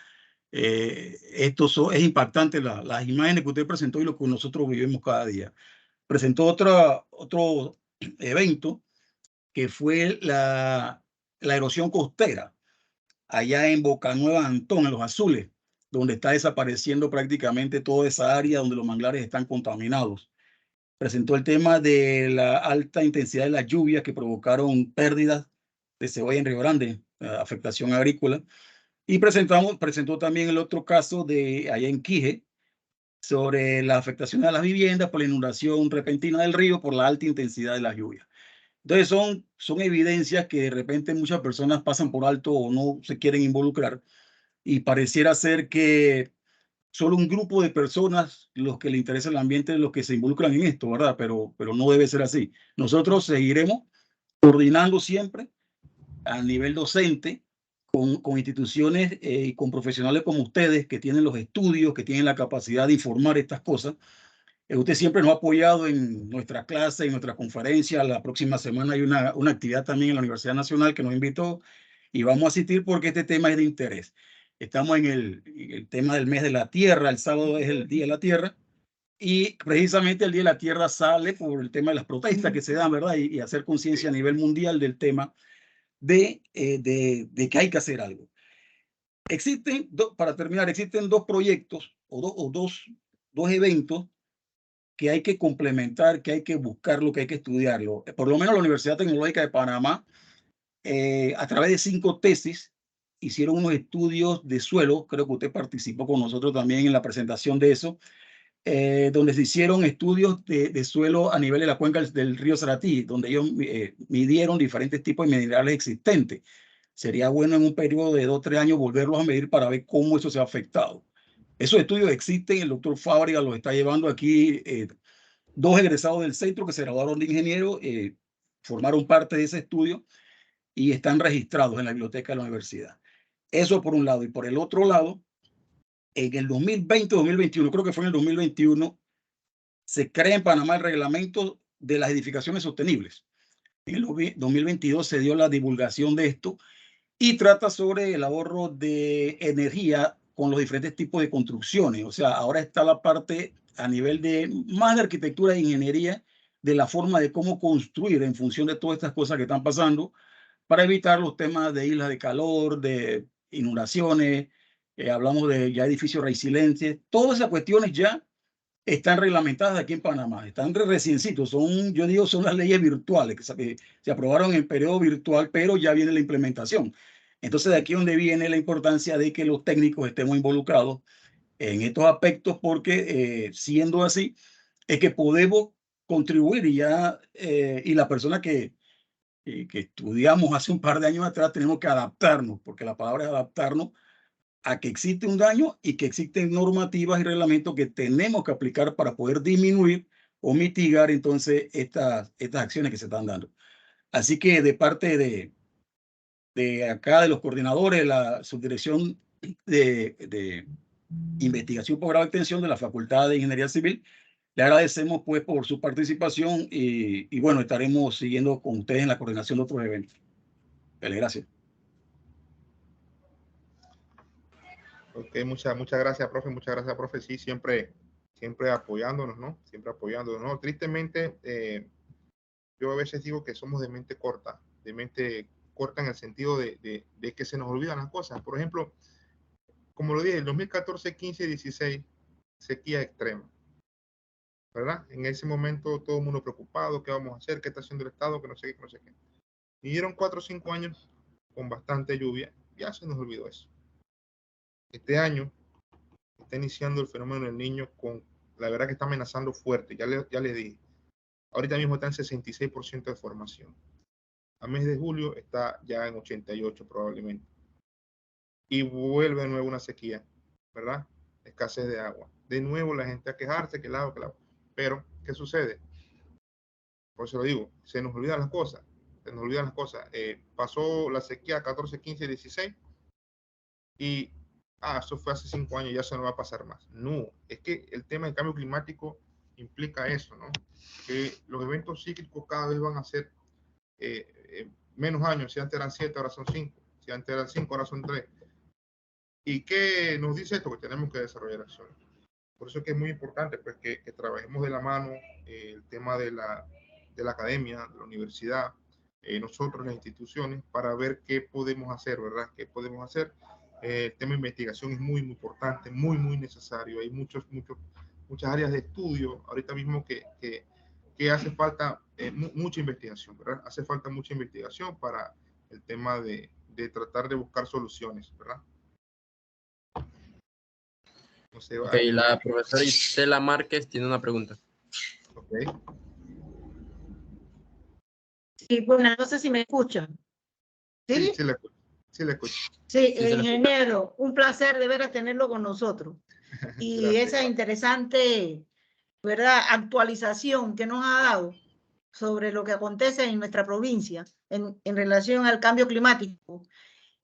Es impactante las imágenes que usted presentó y lo que nosotros vivimos cada día. Presentó otro evento que fue la erosión costera allá en Bocanueva Antón, en Los Azules, donde está desapareciendo prácticamente toda esa área donde los manglares están contaminados. Presentó el tema de la alta intensidad de las lluvias que provocaron pérdidas de cebolla en Río Grande, afectación agrícola. Y presentó también el otro caso de allá en Quije, sobre la afectación a las viviendas por la inundación repentina del río por la alta intensidad de las lluvias. Entonces son evidencias que de repente muchas personas pasan por alto o no se quieren involucrar y pareciera ser que solo un grupo de personas, los que le interesa el ambiente, los que se involucran en esto, ¿verdad? Pero no debe ser así. Nosotros seguiremos coordinando siempre a nivel docente con instituciones y con profesionales como ustedes que tienen los estudios, que tienen la capacidad de informar estas cosas. Usted siempre nos ha apoyado en nuestra clase, en nuestra conferencia. La próxima semana hay una actividad también en la Universidad Nacional que nos invitó y vamos a asistir porque este tema es de interés. Estamos en el tema del mes de la Tierra. El sábado es el Día de la Tierra y precisamente el Día de la Tierra sale por el tema de las protestas que se dan, ¿verdad? Y hacer conciencia a nivel mundial del tema de que hay que hacer algo. Para terminar, existen dos proyectos o dos eventos que hay que complementar, que hay que buscarlo, que hay que estudiarlo. Por lo menos la Universidad Tecnológica de Panamá, a través de 5 tesis, hicieron unos estudios de suelo. Creo que usted participó con nosotros también en la presentación de eso, donde se hicieron estudios de suelo a nivel de la cuenca del río Saratí, donde ellos midieron diferentes tipos de minerales existentes. Sería bueno en un periodo de 2 o 3 años volverlos a medir para ver cómo eso se ha afectado. Esos estudios existen, el doctor Fábrega los está llevando aquí. 2 egresados del centro que se graduaron de ingeniero formaron parte de ese estudio y están registrados en la biblioteca de la universidad. Eso por un lado. Y por el otro lado, en el 2020-2021, creo que fue en el 2021, se crea en Panamá el reglamento de las edificaciones sostenibles. En el 2022 se dio la divulgación de esto y trata sobre el ahorro de energía con los diferentes tipos de construcciones. O sea, ahora está la parte a nivel de más de arquitectura e ingeniería de la forma de cómo construir en función de todas estas cosas que están pasando para evitar los temas de islas de calor, de inundaciones, hablamos de ya edificios resilientes, todas esas cuestiones ya están reglamentadas aquí en Panamá, están reciencitos, son, yo digo, son las leyes virtuales que se aprobaron en periodo virtual, pero ya viene la implementación. Entonces, de aquí es donde viene la importancia de que los técnicos estemos involucrados en estos aspectos, porque siendo así, es que podemos contribuir y la persona que estudiamos hace un par de años atrás, tenemos que adaptarnos, porque la palabra es adaptarnos a que existe un daño y que existen normativas y reglamentos que tenemos que aplicar para poder disminuir o mitigar entonces estas acciones que se están dando. Así que de parte de acá, de los coordinadores, la subdirección de investigación, posgrado y extensión de la Facultad de Ingeniería Civil, le agradecemos pues por su participación y bueno, estaremos siguiendo con ustedes en la coordinación de otros eventos. Gracias. Ok, muchas gracias, profe. Muchas gracias, profe. Sí, siempre apoyándonos, ¿no? Siempre apoyándonos, ¿no? Tristemente, yo a veces digo que somos de mente corta en el sentido de que se nos olvidan las cosas. Por ejemplo, como lo dije, el 2014, 15, 16, sequía extrema, ¿verdad? En ese momento todo el mundo preocupado, ¿qué vamos a hacer? ¿Qué está haciendo el Estado? Que no sé qué, que no sé qué. Vinieron 4 o 5 años con bastante lluvia, ya se nos olvidó eso. Este año está iniciando el fenómeno del Niño con, la verdad que está amenazando fuerte, ya le dije. Ahorita mismo está en 66% de formación. A mes de julio está ya en 88 probablemente. Y vuelve de nuevo una sequía, ¿verdad? Escasez de agua. De nuevo la gente a quejarse, que el agua, que el agua. Pero, ¿qué sucede? Por eso lo digo, se nos olvidan las cosas. Se nos olvidan las cosas. Pasó la sequía 14, 15, 16 y eso fue hace 5 años, ya eso no va a pasar más. No, es que el tema del cambio climático implica eso, ¿no? Que los eventos cíclicos cada vez van a ser menos años. Si antes eran 7, ahora son 5. Si antes eran 5, ahora son 3. ¿Y qué nos dice esto? Que tenemos que desarrollar acciones. Por eso es que es muy importante pues, que trabajemos de la mano el tema de la academia, de la universidad, nosotros, las instituciones, para ver qué podemos hacer, ¿verdad? ¿Qué podemos hacer? El tema de investigación es muy, muy importante, muy, muy necesario. Hay muchas áreas de estudio ahorita mismo que hace falta mucha investigación, ¿verdad? Hace falta mucha investigación para el tema de tratar de buscar soluciones, ¿verdad? No sé, ok, la profesora Isela Márquez tiene una pregunta. Ok. Sí, bueno, no sé si me escuchan. ¿Sí? Sí, le escucho. Sí, le escucho. Sí, ingeniero, un placer de veras tenerlo con nosotros. Y esa interesante, ¿verdad?, actualización que nos ha dado sobre lo que acontece en nuestra provincia en relación al cambio climático.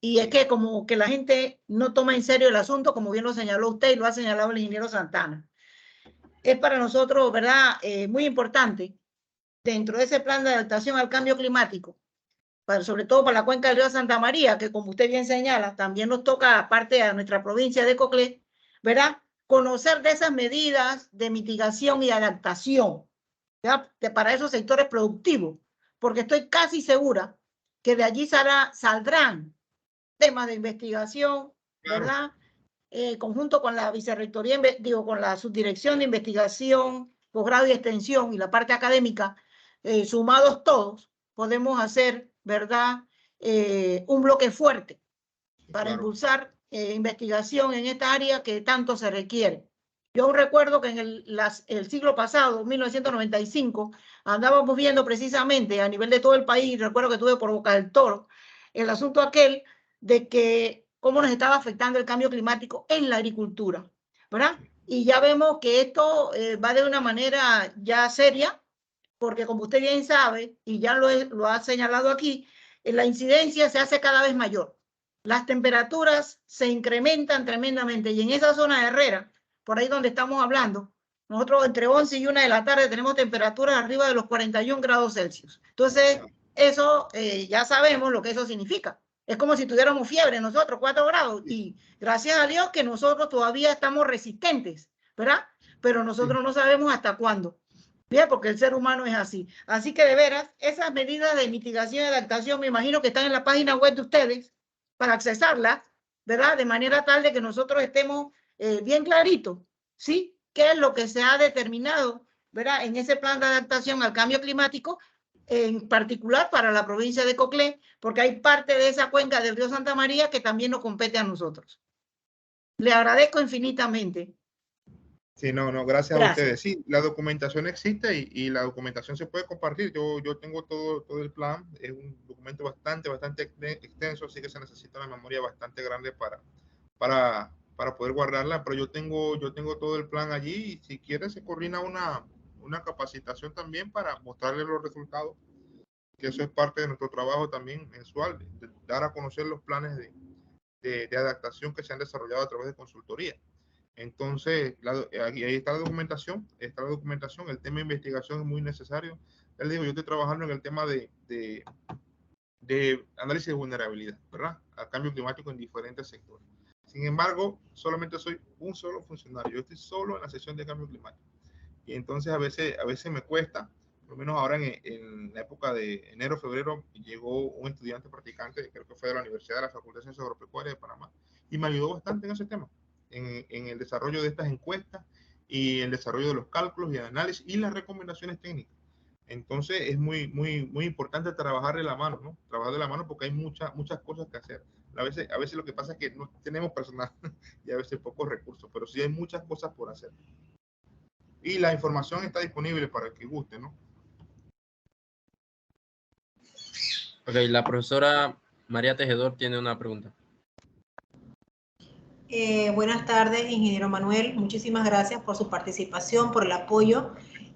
Y es que como que la gente no toma en serio el asunto, como bien lo señaló usted y lo ha señalado el ingeniero Santana. Es para nosotros, ¿verdad?, muy importante dentro de ese plan de adaptación al cambio climático, sobre todo para la cuenca del río Santa María, que como usted bien señala, también nos toca, aparte a nuestra provincia de Coclé, ¿verdad?, conocer de esas medidas de mitigación y adaptación, ¿verdad?, para esos sectores productivos, porque estoy casi segura que de allí saldrán temas de investigación, ¿verdad? Conjunto con la vicerrectoría, con la subdirección de investigación, posgrado y extensión y la parte académica, sumados todos, podemos hacer, ¿verdad?, un bloque fuerte para impulsar investigación en esta área que tanto se requiere. Yo recuerdo que en el siglo pasado, 1995, andábamos viendo precisamente a nivel de todo el país, recuerdo que tuve por Boca del Toro, el asunto aquel de que cómo nos estaba afectando el cambio climático en la agricultura, ¿verdad? Y ya vemos que esto va de una manera ya seria, porque como usted bien sabe, y ya lo ha señalado aquí, la incidencia se hace cada vez mayor. Las temperaturas se incrementan tremendamente y en esa zona de Herrera, por ahí donde estamos hablando, nosotros entre 11 y 1 de la tarde tenemos temperaturas arriba de los 41 grados Celsius. Entonces, eso ya sabemos lo que eso significa. Es como si tuviéramos fiebre nosotros, 4 grados, y gracias a Dios que nosotros todavía estamos resistentes, ¿verdad? Pero nosotros no sabemos hasta cuándo. Bien, porque el ser humano es así. Así que de veras, esas medidas de mitigación y adaptación me imagino que están en la página web de ustedes para accesarlas ¿verdad? De manera tal de que nosotros estemos bien claritos, ¿sí? ¿Qué es lo que se ha determinado, ¿verdad? En ese plan de adaptación al cambio climático, en particular para la provincia de Coclé, porque hay parte de esa cuenca del río Santa María que también nos compete a nosotros. Le agradezco infinitamente. Sí, no, gracias a Gracias. ustedes. Sí, la documentación existe y la documentación se puede compartir. Yo tengo todo el plan. Es un documento bastante extenso, así que se necesita una memoria bastante grande para poder guardarla. Pero yo tengo todo el plan allí y si quieres se coordina una capacitación también para mostrarles los resultados, que eso es parte de nuestro trabajo también mensual, de dar a conocer los planes de adaptación que se han desarrollado a través de consultoría. Entonces, ahí está la documentación, el tema de investigación es muy necesario. Ya les digo, yo estoy trabajando en el tema de análisis de vulnerabilidad, ¿verdad? Al cambio climático en diferentes sectores. Sin embargo, solamente soy un solo funcionario, yo estoy solo en la sección de cambio climático. Y entonces a veces me cuesta, por lo menos ahora en la época de enero, febrero, llegó un estudiante practicante, creo que fue de la Universidad de la Facultad de Ciencias Agropecuarias de Panamá, y me ayudó bastante en ese tema, en el desarrollo de estas encuestas y el desarrollo de los cálculos y el análisis y las recomendaciones técnicas. Entonces es muy importante trabajar de la mano, ¿no? Trabajar de la mano porque hay muchas cosas que hacer. A veces lo que pasa es que no tenemos personal y a veces pocos recursos, pero sí hay muchas cosas por hacer. Y la información está disponible para el que guste, ¿no? Ok, la profesora María Tejedor tiene una pregunta. Buenas tardes, ingeniero Manuel. Muchísimas gracias por su participación, por el apoyo,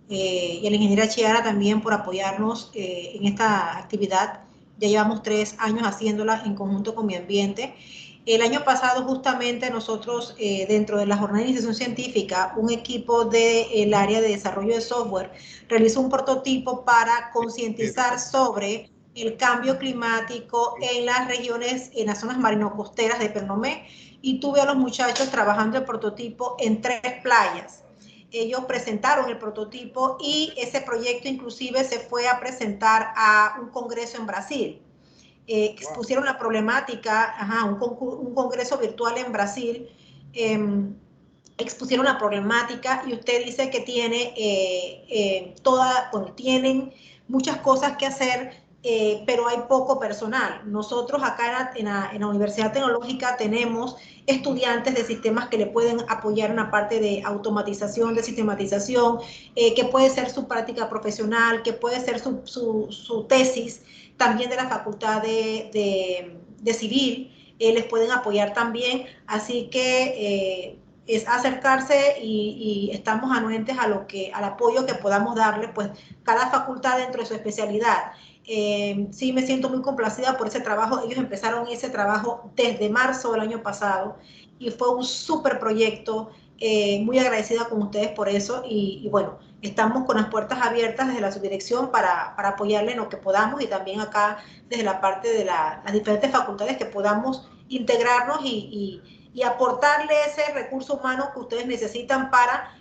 y a la ingeniera Chiara también por apoyarnos en esta actividad. Ya llevamos 3 años haciéndola en conjunto con mi ambiente. El año pasado, justamente, nosotros, dentro de la jornada de iniciación científica, un equipo del área de desarrollo de software realizó un prototipo para concientizar sobre el cambio climático en las regiones, en las zonas marino-costeras de Pernomé, y tuve a los muchachos trabajando el prototipo en 3 playas. Ellos presentaron el prototipo y ese proyecto inclusive se fue a presentar a un congreso en Brasil. Expusieron la problemática, un congreso virtual en Brasil, expusieron la problemática y usted dice que tiene tienen muchas cosas que hacer, pero hay poco personal. Nosotros acá en la Universidad Tecnológica tenemos estudiantes de sistemas que le pueden apoyar en la parte de automatización, de sistematización, que puede ser su práctica profesional, que puede ser su tesis, también de la Facultad de Civil, les pueden apoyar también, así que es acercarse y estamos anuentes al apoyo que podamos darle, pues cada facultad dentro de su especialidad. Sí me siento muy complacida por ese trabajo. Ellos empezaron ese trabajo desde marzo del año pasado y fue un súper proyecto. Muy agradecida con ustedes por eso y bueno, estamos con las puertas abiertas desde la subdirección para apoyarle en lo que podamos y también acá desde la parte de las diferentes facultades que podamos integrarnos y aportarle ese recurso humano que ustedes necesitan para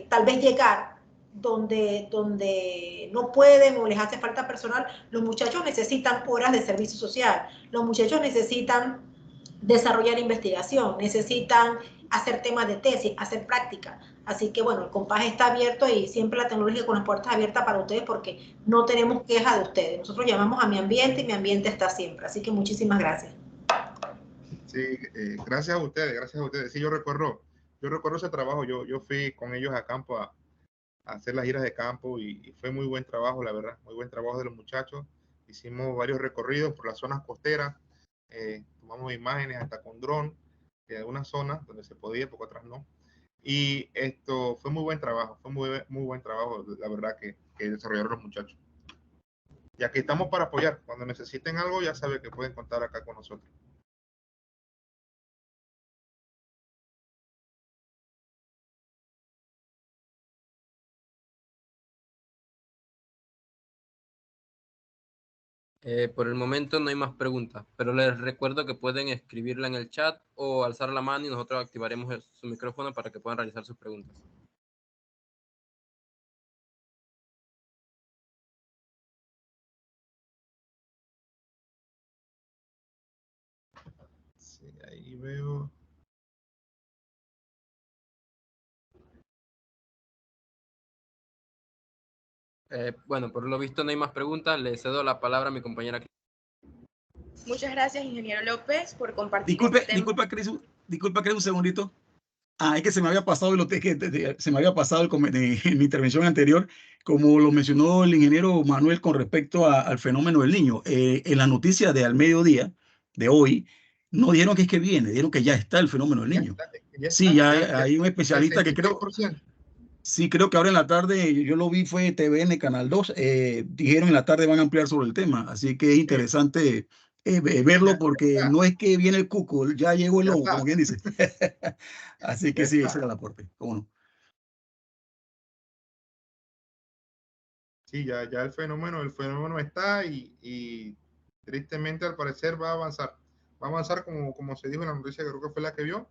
tal vez llegar donde no pueden o les hace falta personal. Los muchachos necesitan horas de servicio social, los muchachos necesitan desarrollar investigación, necesitan hacer temas de tesis, hacer práctica. Así que bueno, el compás está abierto y siempre la tecnología con las puertas abiertas para ustedes porque no tenemos queja de ustedes. Nosotros llamamos a mi ambiente y mi ambiente está siempre. Así que muchísimas gracias. Sí, gracias a ustedes, gracias a ustedes. Sí, yo recuerdo ese trabajo. Yo fui con ellos a campo a hacer las giras de campo y fue muy buen trabajo, la verdad, muy buen trabajo de los muchachos. Hicimos varios recorridos por las zonas costeras, tomamos imágenes hasta con dron de algunas zonas donde se podía, porque otras no. Y esto fue muy buen trabajo, fue muy buen trabajo, la verdad, que desarrollaron los muchachos. Y aquí estamos para apoyar. Cuando necesiten algo, ya saben que pueden contar acá con nosotros. Por el momento no hay más preguntas, pero les recuerdo que pueden escribirla en el chat o alzar la mano y nosotros activaremos su micrófono para que puedan realizar sus preguntas. Sí, Ahí veo. Bueno, por lo visto no hay más preguntas. Le cedo la palabra a mi compañera. Muchas gracias, ingeniero López, por compartir Disculpe, este tema. disculpa, Cris, un segundito. Es que se me había pasado se me había pasado en mi intervención anterior, como lo mencionó el ingeniero Manuel con respecto al fenómeno del Niño. En la noticia de al mediodía de hoy, no dijeron que es que viene, dijeron que ya está el fenómeno del Niño. Sí, ya hay un especialista que creo, sí, creo que ahora en la tarde, yo lo vi, fue TVN Canal 2, dijeron en la tarde van a ampliar sobre el tema, así que es interesante verlo porque no es que viene el cuco, ya llegó el lobo, como quien dice. Así que sí, ese era el aporte, ¿cómo no? Sí, ya el fenómeno está y tristemente al parecer va a avanzar. Va a avanzar como se dijo en la noticia, que creo que fue la que vio,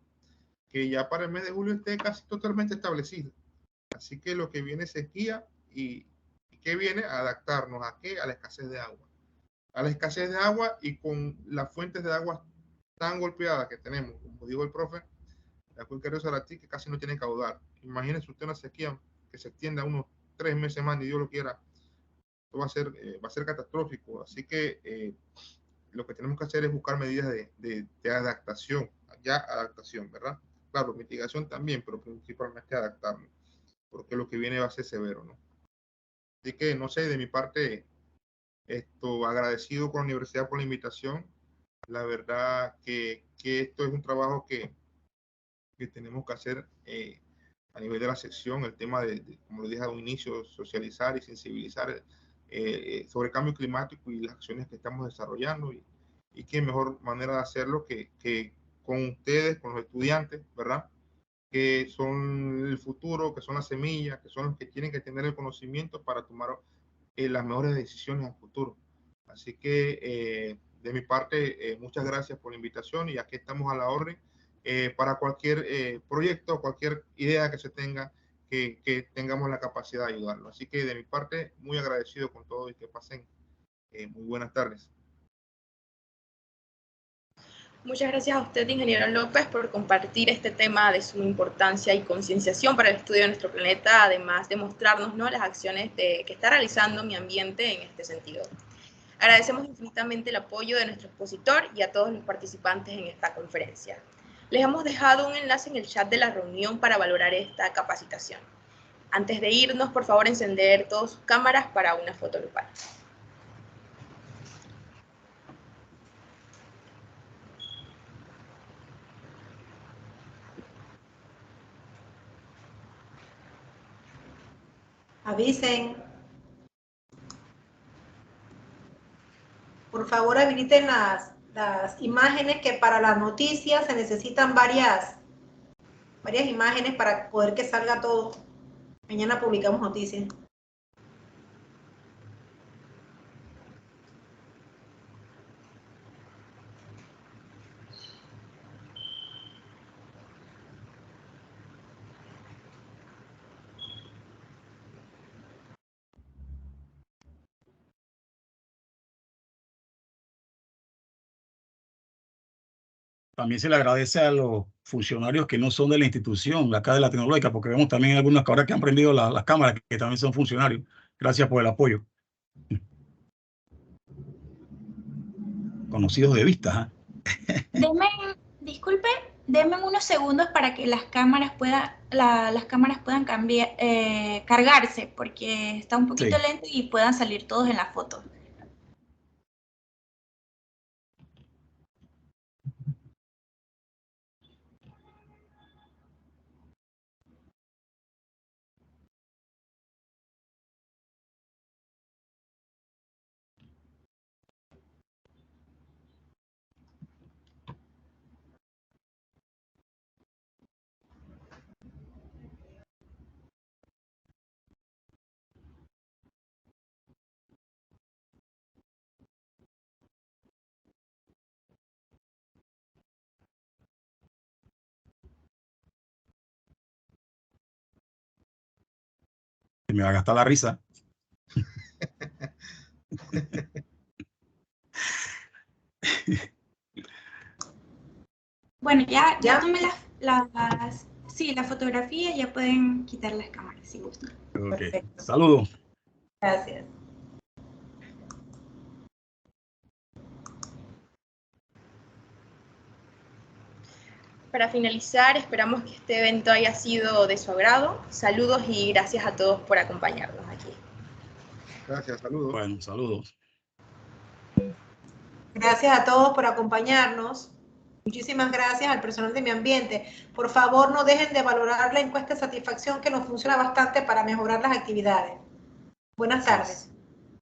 que ya para el mes de julio esté casi totalmente establecido. Así que lo que viene es sequía y ¿qué viene? A adaptarnos ¿a qué? A la escasez de agua. A la escasez de agua y con las fuentes de agua tan golpeadas que tenemos, como dijo el profe, la cuenca de Saratí, que casi no tiene caudal. Imagínense usted una sequía que se extienda unos 3 meses más, ni Dios lo quiera. Esto va a ser catastrófico. Así que lo que tenemos que hacer es buscar medidas de adaptación, ya adaptación, ¿verdad? Claro, mitigación también, pero principalmente adaptarnos, porque lo que viene va a ser severo, ¿no? Así que, no sé, de mi parte, agradecido con la universidad por la invitación. La verdad que esto es un trabajo que tenemos que hacer a nivel de la sección, el tema como lo dije a un inicio, socializar y sensibilizar sobre el cambio climático y las acciones que estamos desarrollando. Y qué mejor manera de hacerlo que con ustedes, con los estudiantes, ¿verdad? Que son el futuro, que son las semillas, que son los que tienen que tener el conocimiento para tomar las mejores decisiones al futuro. Así que de mi parte, muchas gracias por la invitación y aquí estamos a la orden para cualquier proyecto, cualquier idea que se tenga, que tengamos la capacidad de ayudarlo. Así que de mi parte, muy agradecido con todo y que pasen muy buenas tardes. Muchas gracias a usted, ingeniero López, por compartir este tema de suma importancia y concienciación para el estudio de nuestro planeta, además de mostrarnos, ¿no?, las acciones que está realizando Mi Ambiente en este sentido. Agradecemos infinitamente el apoyo de nuestro expositor y a todos los participantes en esta conferencia. Les hemos dejado un enlace en el chat de la reunión para valorar esta capacitación. Antes de irnos, por favor, encender todas sus cámaras para una foto grupal. Avisen. Por favor, habiliten las imágenes, que para las noticias se necesitan varias imágenes para poder que salga todo. Mañana publicamos noticias. También se le agradece a los funcionarios que no son de la institución, acá de la tecnológica, porque vemos también algunos que ahora que han prendido las cámaras, que también son funcionarios. Gracias por el apoyo. Conocidos de vista. Disculpe, denme unos segundos para que las cámaras puedan cargarse, porque está un poquito lento y puedan salir todos en la foto. Me va a gastar la risa. Bueno, ya tomé la fotografía, ya pueden quitar las cámaras si gustan. Ok. Perfecto. Saludos. Gracias. Para finalizar, esperamos que este evento haya sido de su agrado. Saludos y gracias a todos por acompañarnos aquí. Gracias, saludos. Bueno, saludos. Gracias a todos por acompañarnos. Muchísimas gracias al personal de Mi Ambiente. Por favor, no dejen de valorar la encuesta de satisfacción que nos funciona bastante para mejorar las actividades. Buenas tardes.